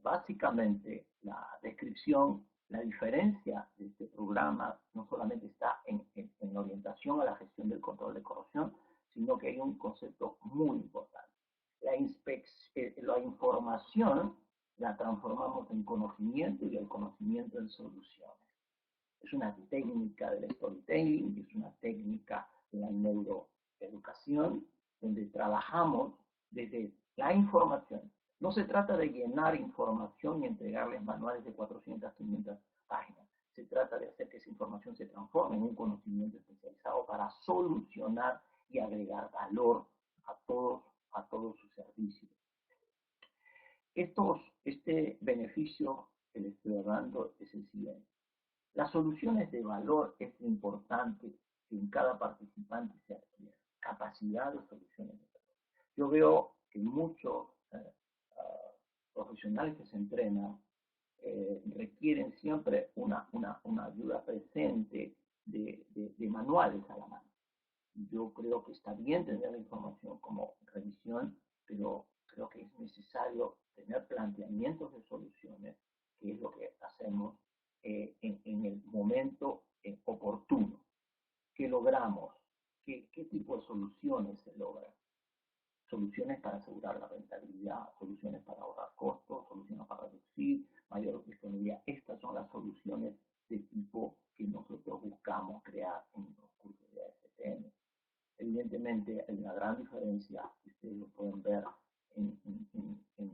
Básicamente, la descripción, la diferencia de este programa no solamente está en orientación a la gestión del control de corrosión, sino que hay un concepto muy importante. La información la transformamos en conocimiento y el conocimiento en soluciones. Es una técnica del storytelling, es una técnica de la neuroeducación, donde trabajamos desde la información. No se trata de llenar información y entregarles manuales de 400, 500 páginas. Se trata de hacer que esa información se transforme en un conocimiento especializado para solucionar y agregar valor a todos sus servicios. Este beneficio que les estoy dando es el siguiente. Las soluciones de valor es importante que en cada participante se adquiera capacidad de soluciones de valor. Yo veo que muchos profesionales que se entrenan requieren siempre una ayuda presente de manuales a la mano. Yo creo que está bien tener la información como revisión, pero creo que es necesario tener planteamientos de soluciones, que es lo que hacemos en el momento oportuno. ¿Qué logramos? ¿Qué tipo de soluciones se logran? Soluciones para asegurar la rentabilidad, soluciones para ahorrar costos, soluciones para reducir mayor disponibilidad. Estas son las soluciones de tipo que nosotros buscamos crear en los cursos de ASTM. Evidentemente hay una gran diferencia, ustedes lo pueden ver en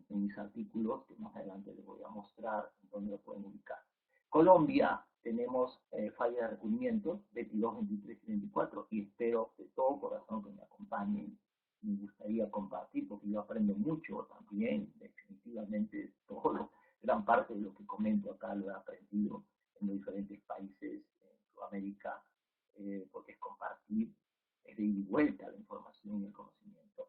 mis artículos, que más adelante les voy a mostrar dónde lo pueden ubicar. Colombia, tenemos falla de recubrimientos 22, 23 y 24, y espero de todo corazón que me acompañen. Me gustaría compartir, porque yo aprendo mucho también, definitivamente gran parte de lo que comento acá lo he aprendido en los diferentes países en Sudamérica, porque es compartir, es de ir y vuelta la información y el conocimiento.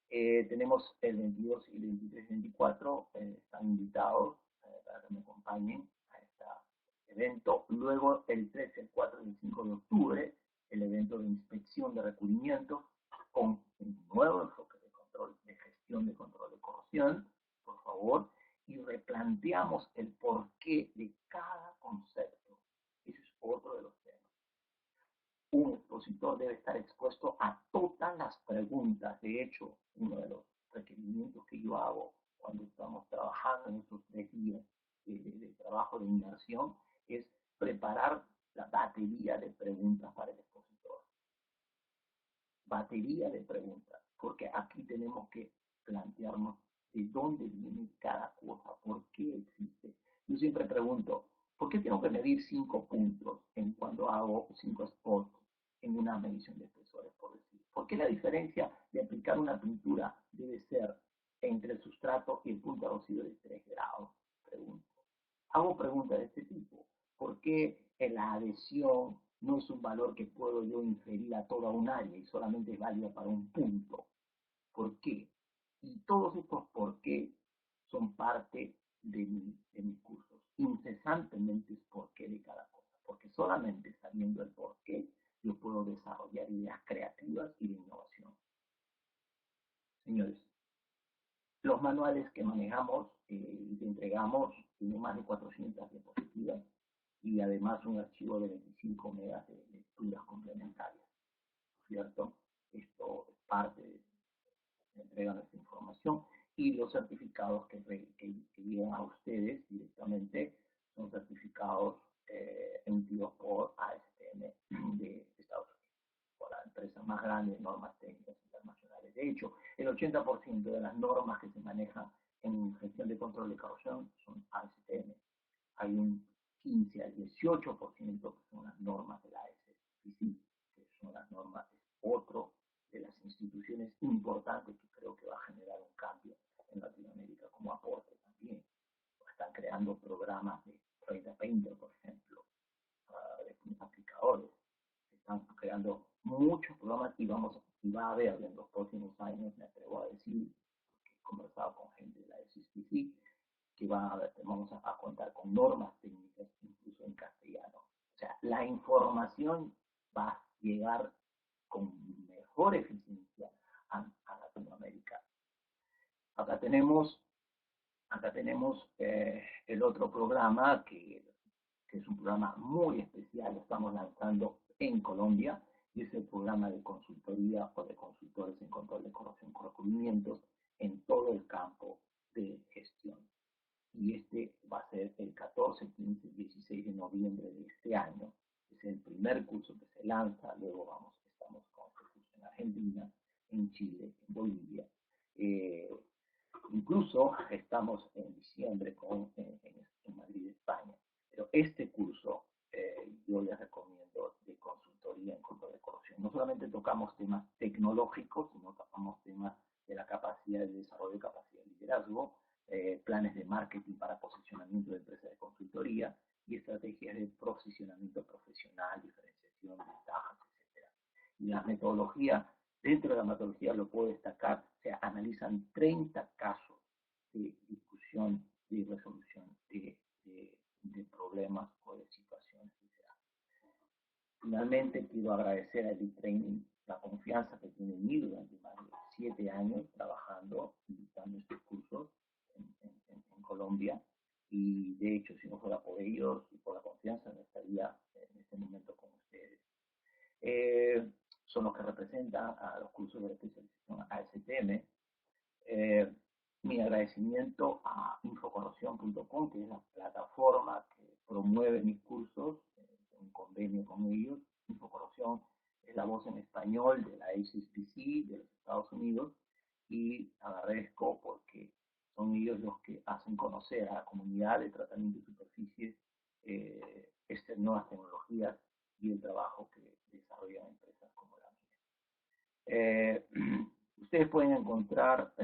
Tenemos el 22 y el 23 y 24, están invitados para que me acompañen a este evento. Luego el 13, el 4 y el 5 de octubre, el evento de inspección de recubrimientos con un nuevo enfoque de control, de gestión de control de corrosión, por favor, y replanteamos el porqué de cada concepto. Ese es otro de los temas. un expositor debe estar expuesto a todas las preguntas. De hecho, uno de los requerimientos que yo hago cuando estamos trabajando en estos 3 días de trabajo de inmersión es preparar la batería de preguntas para el expositor. Batería de preguntas, porque aquí tenemos que plantearnos de dónde viene cada cosa, por qué existe. Yo siempre pregunto, ¿por qué tengo que medir 5 puntos en cuando hago 5 spots en una medición de espesores, por decir? ¿Por qué la diferencia de aplicar una pintura debe ser entre el sustrato y el punto adhesivo de 3 grados? Pregunto. Hago preguntas de este tipo. ¿Por qué la adhesión no es un valor que puedo yo inferir a toda un área y solamente es válida para un punto? ¿Por qué? Y todos estos por qué son parte de mis cursos. Incesantemente es por qué de cada cosa. Porque solamente sabiendo el por qué yo puedo desarrollar ideas creativas y de innovación. Señores, los manuales que manejamos y que entregamos tienen más de 400 diapositivas y además un archivo de 25 megas de lecturas complementarias, ¿cierto? Esto es parte de la entrega de esta información y los certificados que llegan a ustedes directamente son certificados emitidos por ASTM de Estados Unidos, por la empresa más grande de normas técnicas internacionales. De hecho, el 80% de las normas que se manejan en gestión de control de corrosión son ASTM. Hay un 15 al 18% que son las normas de la SFPC, que son las normas de otro de las instituciones importantes que creo que va a generar un cambio en Latinoamérica como aporte también. Están creando programas de Trade Painter, por ejemplo, de aplicadores. Están creando muchos programas y va a haber en los próximos años, me atrevo a decir, porque he conversado con gente de la SFPC, que vamos a contar con normas técnicas incluso en castellano. O sea, la información va a llegar con mejor eficiencia a Latinoamérica. Acá tenemos el otro programa que es un programa muy especial, lo estamos lanzando en Colombia, y es el programa de consultoría o de consultores en control de corrosión con recubrimientos en todo el campo de gestión. Y este va a ser el 14, 15, 16 de noviembre de este año. Es el primer curso que se lanza, luego estamos con este curso en Argentina, en Chile, en Bolivia. Incluso estamos en diciembre en Madrid, España. Pero este curso yo les recomiendo de consultoría en control de corrosión. No solamente tocamos temas tecnológicos, sino tocamos temas de la capacidad de desarrollo, capacidad de liderazgo, planes de marketing para posicionamiento de empresas de consultoría y estrategias de posicionamiento profesional, diferenciación, ventajas, etc. Y las metodologías, dentro de la metodología lo puedo destacar, se analizan 30 casos de discusión y resolución de problemas o de situaciones. Finalmente, quiero agradecer a Elite Training la confianza que tiene en mí durante más de 7 años trabajando y dando estos cursos en Colombia. Y de hecho, si no fuera por ellos y por la confianza, no estaría en este momento con ustedes. Son los que representan a los cursos de especialización ASTM. Mi agradecimiento a infocorrosión.com, que es la plataforma que promueve mis cursos, un convenio con ellos. Infocorrosión es la voz en español de la HSBC de los Estados Unidos y agradezco porque son ellos los que hacen conocer a la comunidad de tratamiento de superficies estas nuevas tecnologías y el trabajo que desarrollan empresas como la mía. Ustedes pueden encontrar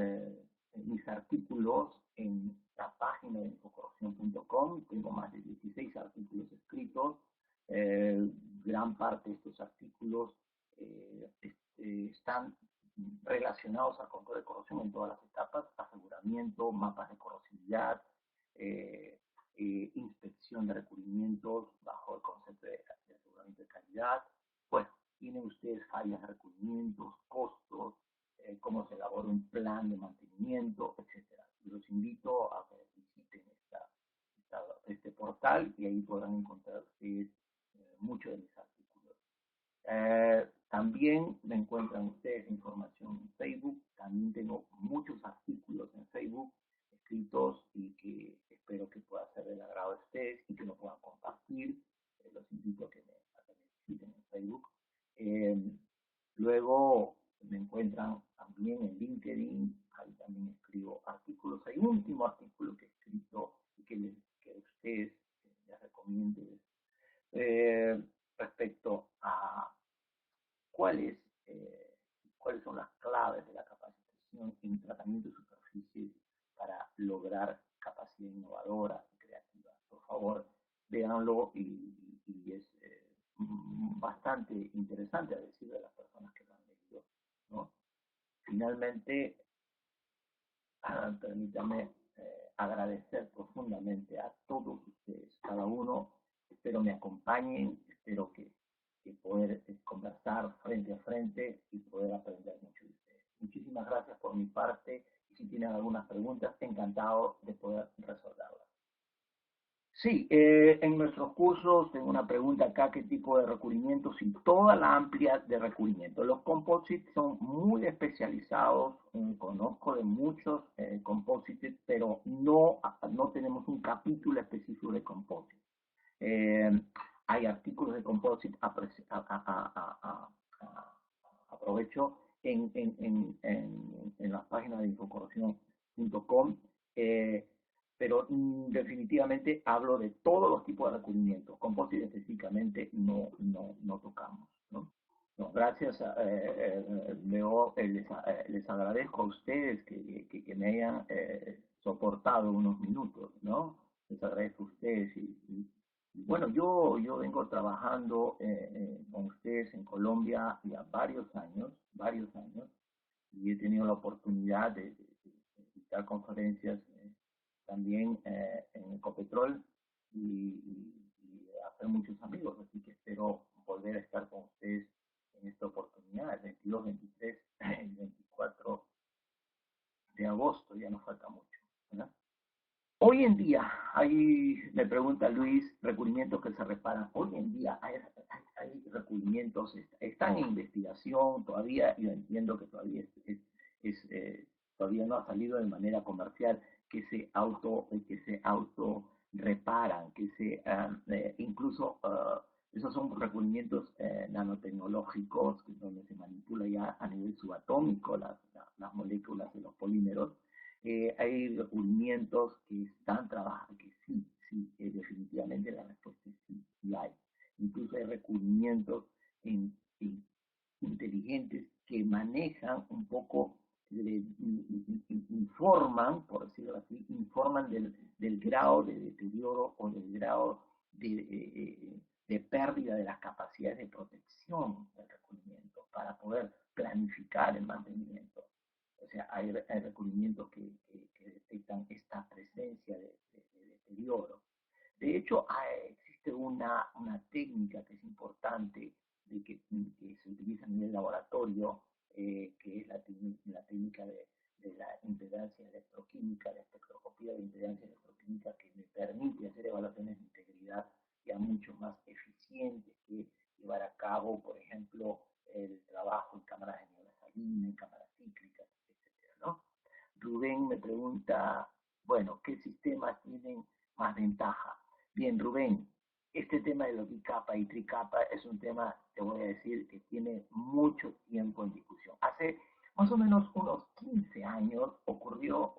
mis artículos en la página de infocorrosión.com. Tengo más de 16 artículos escritos. Gran parte de estos artículos están relacionados al control de corrosión en todas las etapas: aseguramiento, mapas de corrosividad, inspección de recubrimientos bajo el concepto de aseguramiento de calidad. Bueno, tienen ustedes fallas de recubrimientos, costos, cómo se elabora un plan de mantenimiento, etc. Los invito a que visiten este portal y ahí podrán encontrar ustedes muchos de mis artículos. También me encuentran ustedes información en Facebook. También tengo muchos artículos en Facebook escritos y que espero que pueda ser del agrado de ustedes y que lo puedan compartir. Los invito a que me visiten en Facebook. Luego me encuentran también en LinkedIn. Ahí también escribo artículos. Hay un último artículo que he escrito y que ustedes les recomiendo respecto a cuáles, cuáles son las claves de la capacitación en tratamiento de superficies para lograr capacidad innovadora y creativa. Por favor, véanlo y es bastante interesante a decir de las personas que lo han leído, ¿no? Finalmente, permítanme agradecer profundamente a todos ustedes, cada uno. Espero me acompañen, espero que poder conversar frente a frente y poder aprender mucho de ustedes. Muchísimas gracias por mi parte y si tienen algunas preguntas, encantado de poder resolverlas. Sí, en nuestros cursos tengo una pregunta acá, ¿qué tipo de recubrimientos? Y toda la amplia de recubrimientos. Los composites son muy especializados, conozco de muchos composites, pero no tenemos un capítulo específico de composites. Hay artículos de composite, aprovecho en las páginas de infocorrosión.com, pero definitivamente hablo de todos los tipos de recubrimientos. Composite específicamente no tocamos, ¿no? No, gracias, les agradezco a ustedes que me hayan soportado unos minutos, ¿no? Les agradezco a ustedes y bueno, yo vengo trabajando con ustedes en Colombia ya varios años, y he tenido la oportunidad de visitar conferencias también en Ecopetrol y hacer muchos amigos, así que espero volver a estar con ustedes en esta oportunidad, el 22, 23 y 24 de agosto, ya nos falta mucho, ¿verdad? Hoy en día, me pregunta Luis, recubrimientos que se reparan. Hoy en día hay recubrimientos, están en investigación todavía, yo entiendo que todavía todavía no ha salido de manera comercial, que se auto reparan, incluso esos son recubrimientos nanotecnológicos, donde se manipula ya a nivel subatómico las moléculas de los polímeros. Hay recubrimientos que están trabajando, que sí, definitivamente la respuesta es sí, sí hay. Incluso hay recubrimientos inteligentes que manejan un poco, informan, por decirlo así, informan del grado de deterioro o del grado de pérdida de las capacidades de protección del recubrimiento para poder planificar el mantenimiento. O sea, hay recubrimientos que detectan esta presencia de deterioro. De hecho, existe una técnica que es importante que se utiliza a nivel laboratorio, que es la técnica de la impedancia electroquímica, la espectroscopía de impedancia electroquímica, que me permite hacer evaluaciones de integridad ya mucho más eficientes que llevar a cabo, por ejemplo, el trabajo en cámaras de neosalina, en cámaras cíclicas, etcétera, ¿no? Rubén me pregunta, bueno, ¿qué sistemas tienen más ventaja? Bien, Rubén, este tema de los bicapa y tricapa es un tema, te voy a decir, que tiene mucho tiempo en discusión. Hace más o menos unos 15 años ocurrió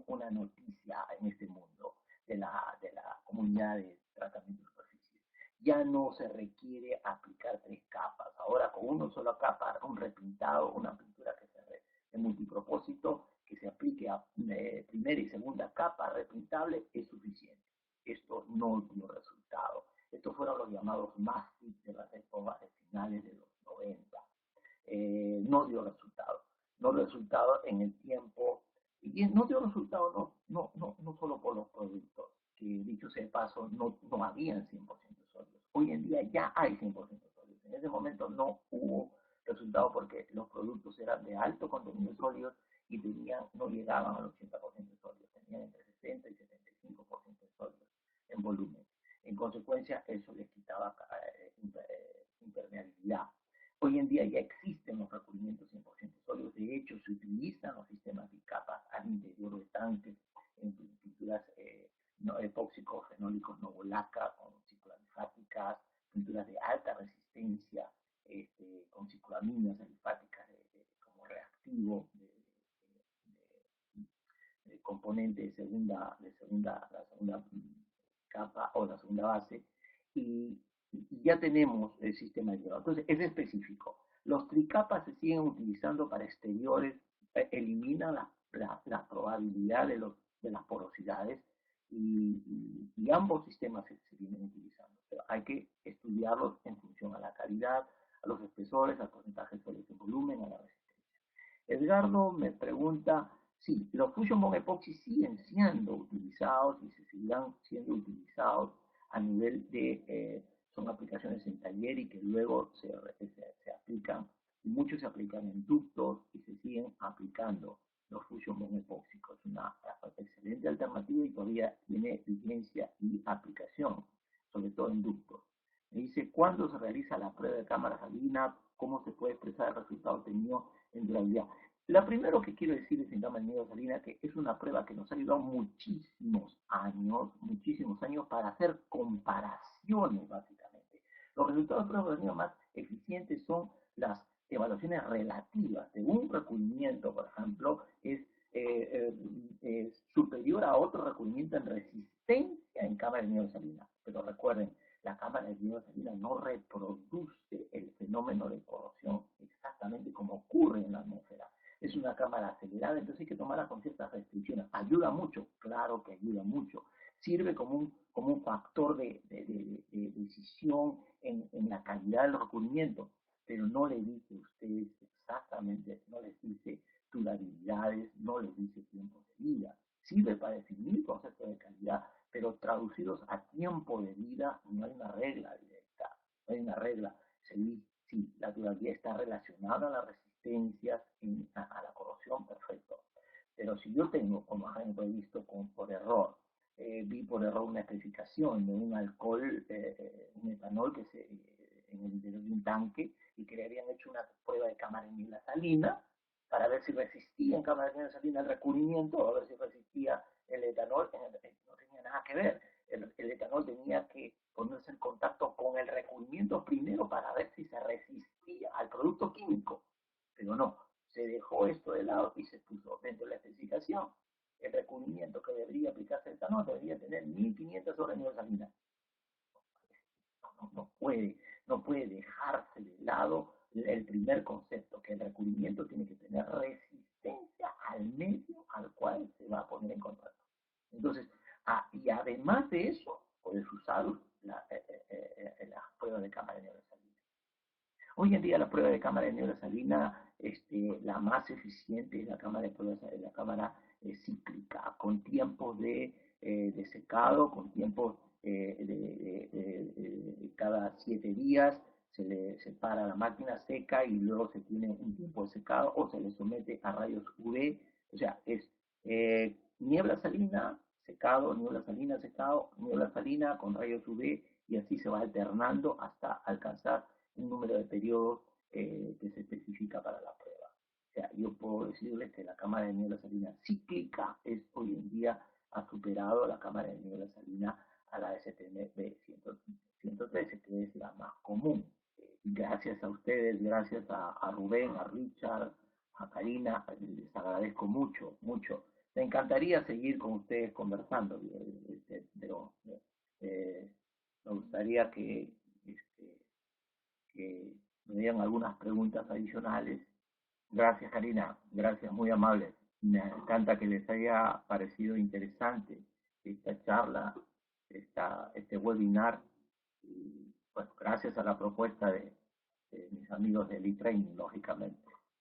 una noticia en este mundo de la comunidad de tratamiento de superficie. Ya no se requiere aplicar 3 capas. Ahora con una sola capa, un repintado, una pintura que de multipropósito, que se aplique a primera y segunda capa repintable es suficiente. Esto no dio resultado. Estos fueron los llamados mastic de las épocas de finales de los 90. No dio resultado. No dio resultado en el tiempo. Y no dio resultado no solo por los productos, que dicho sea de paso, no habían 100% sólidos. Hoy en día ya hay 100% sólidos. En ese momento no hubo resultado porque los productos eran de alto contenido sólidos y no llegaban al 80% sólidos. Tenían entre 60 y 75% sólidos en volumen. En consecuencia, eso les quitaba impermeabilidad permeabilidad. Hoy en día ya existen los recubrimientos 100% sólidos. De hecho, se utilizan los sistemas bicapas al interior de tanques en pinturas no, epóxicos, fenólicos, novolaca, con cicloalifáticas, pinturas de alta resistencia, con ciclaminas alifáticas como reactivo de componente la segunda capa o la segunda base, y ya tenemos el sistema de. Entonces, es específico. Los tricapas se siguen utilizando para exteriores, eliminan la probabilidad de las porosidades y ambos sistemas se vienen utilizando. Pero hay que estudiarlos en función a la calidad, a los espesores, al porcentaje de sólidos en volumen, a la resistencia. Edgardo me pregunta, sí, los Fusion Bond Epoxy siguen siendo utilizados y se seguirán siendo utilizados a nivel de, son aplicaciones en taller y que luego se aplican, y muchos se aplican en ductos y se siguen aplicando los Fusion Bond epóxicos. Es una excelente alternativa y todavía tiene vigencia y aplicación, sobre todo en ductos. Me dice, ¿cuándo se realiza la prueba de cámara salina? ¿Cómo se puede expresar el resultado obtenido en durabilidad? Lo primero que quiero decir es en cámara de salina que es una prueba que nos ha ayudado muchísimos años para hacer comparaciones básicamente. Los resultados de pruebas más eficientes son las evaluaciones relativas de un recubrimiento, por ejemplo, es superior a otro recubrimiento en resistencia en cámara de salina. Pero recuerden, la cámara de salina no reproduce el fenómeno de corrosión exactamente como ocurre en la atmósfera. Es una cámara acelerada, entonces hay que tomarla con ciertas restricciones. ¿Ayuda mucho? Claro que ayuda mucho. Sirve como un factor de decisión en la calidad del recubrimiento, pero no le dice a ustedes exactamente, no les dice durabilidades, no les dice tiempo de vida. Sirve para definir conceptos de calidad, pero traducidos a tiempo de vida no hay una regla directa, no hay una regla. Sí, la durabilidad está relacionada a las resistencias, a la corrosión, perfecto. Pero si yo tengo, como ejemplo he visto por error, vi por error una especificación de un alcohol, un etanol en el interior de un tanque y que le habían hecho una prueba de cámara en la salina para ver si resistía en cámara de salina el recubrimiento, a ver si resistía el etanol, no tenía nada que ver. El etanol tenía que ponerse en contacto con el recubrimiento primero para ver si se resistía al producto químico. Pero no, se dejó esto de lado y se puso dentro de la especificación el recubrimiento que debería aplicarse el etanol debería tener 1500 horas de salina. No puede dejarse de lado el primer concepto, que el recubrimiento tiene que tener resistencia al medio al cual se va a poner en contacto. Entonces, y además de eso, puedes usar la prueba de cámara de salina. Hoy en día la prueba de cámara de salina, la más eficiente es la cámara cíclica, con tiempos de secado, con tiempos cada 7 días se le separa la máquina seca y luego se tiene un tiempo de secado o se le somete a rayos UV, o sea, es niebla salina, secado, niebla salina, secado, niebla salina con rayos UV y así se va alternando hasta alcanzar un número de periodos que se especifica para la prueba. O sea, yo puedo decirles que la cámara de niebla salina cíclica es hoy en día ha superado la cámara de niebla salina a la STM 113, que es la más común. Gracias a ustedes, gracias a Rubén, a Richard, a Karina, les agradezco mucho, mucho. Me encantaría seguir con ustedes conversando, pero me gustaría que me dieran algunas preguntas adicionales. Gracias, Karina. Gracias, muy amable. Me encanta que les haya parecido interesante esta charla, este webinar. Y, bueno, gracias a la propuesta de mis amigos de Elite Training, lógicamente.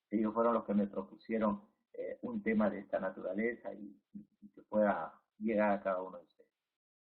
Ellos fueron los que me propusieron un tema de esta naturaleza y que pueda llegar a cada uno de ustedes.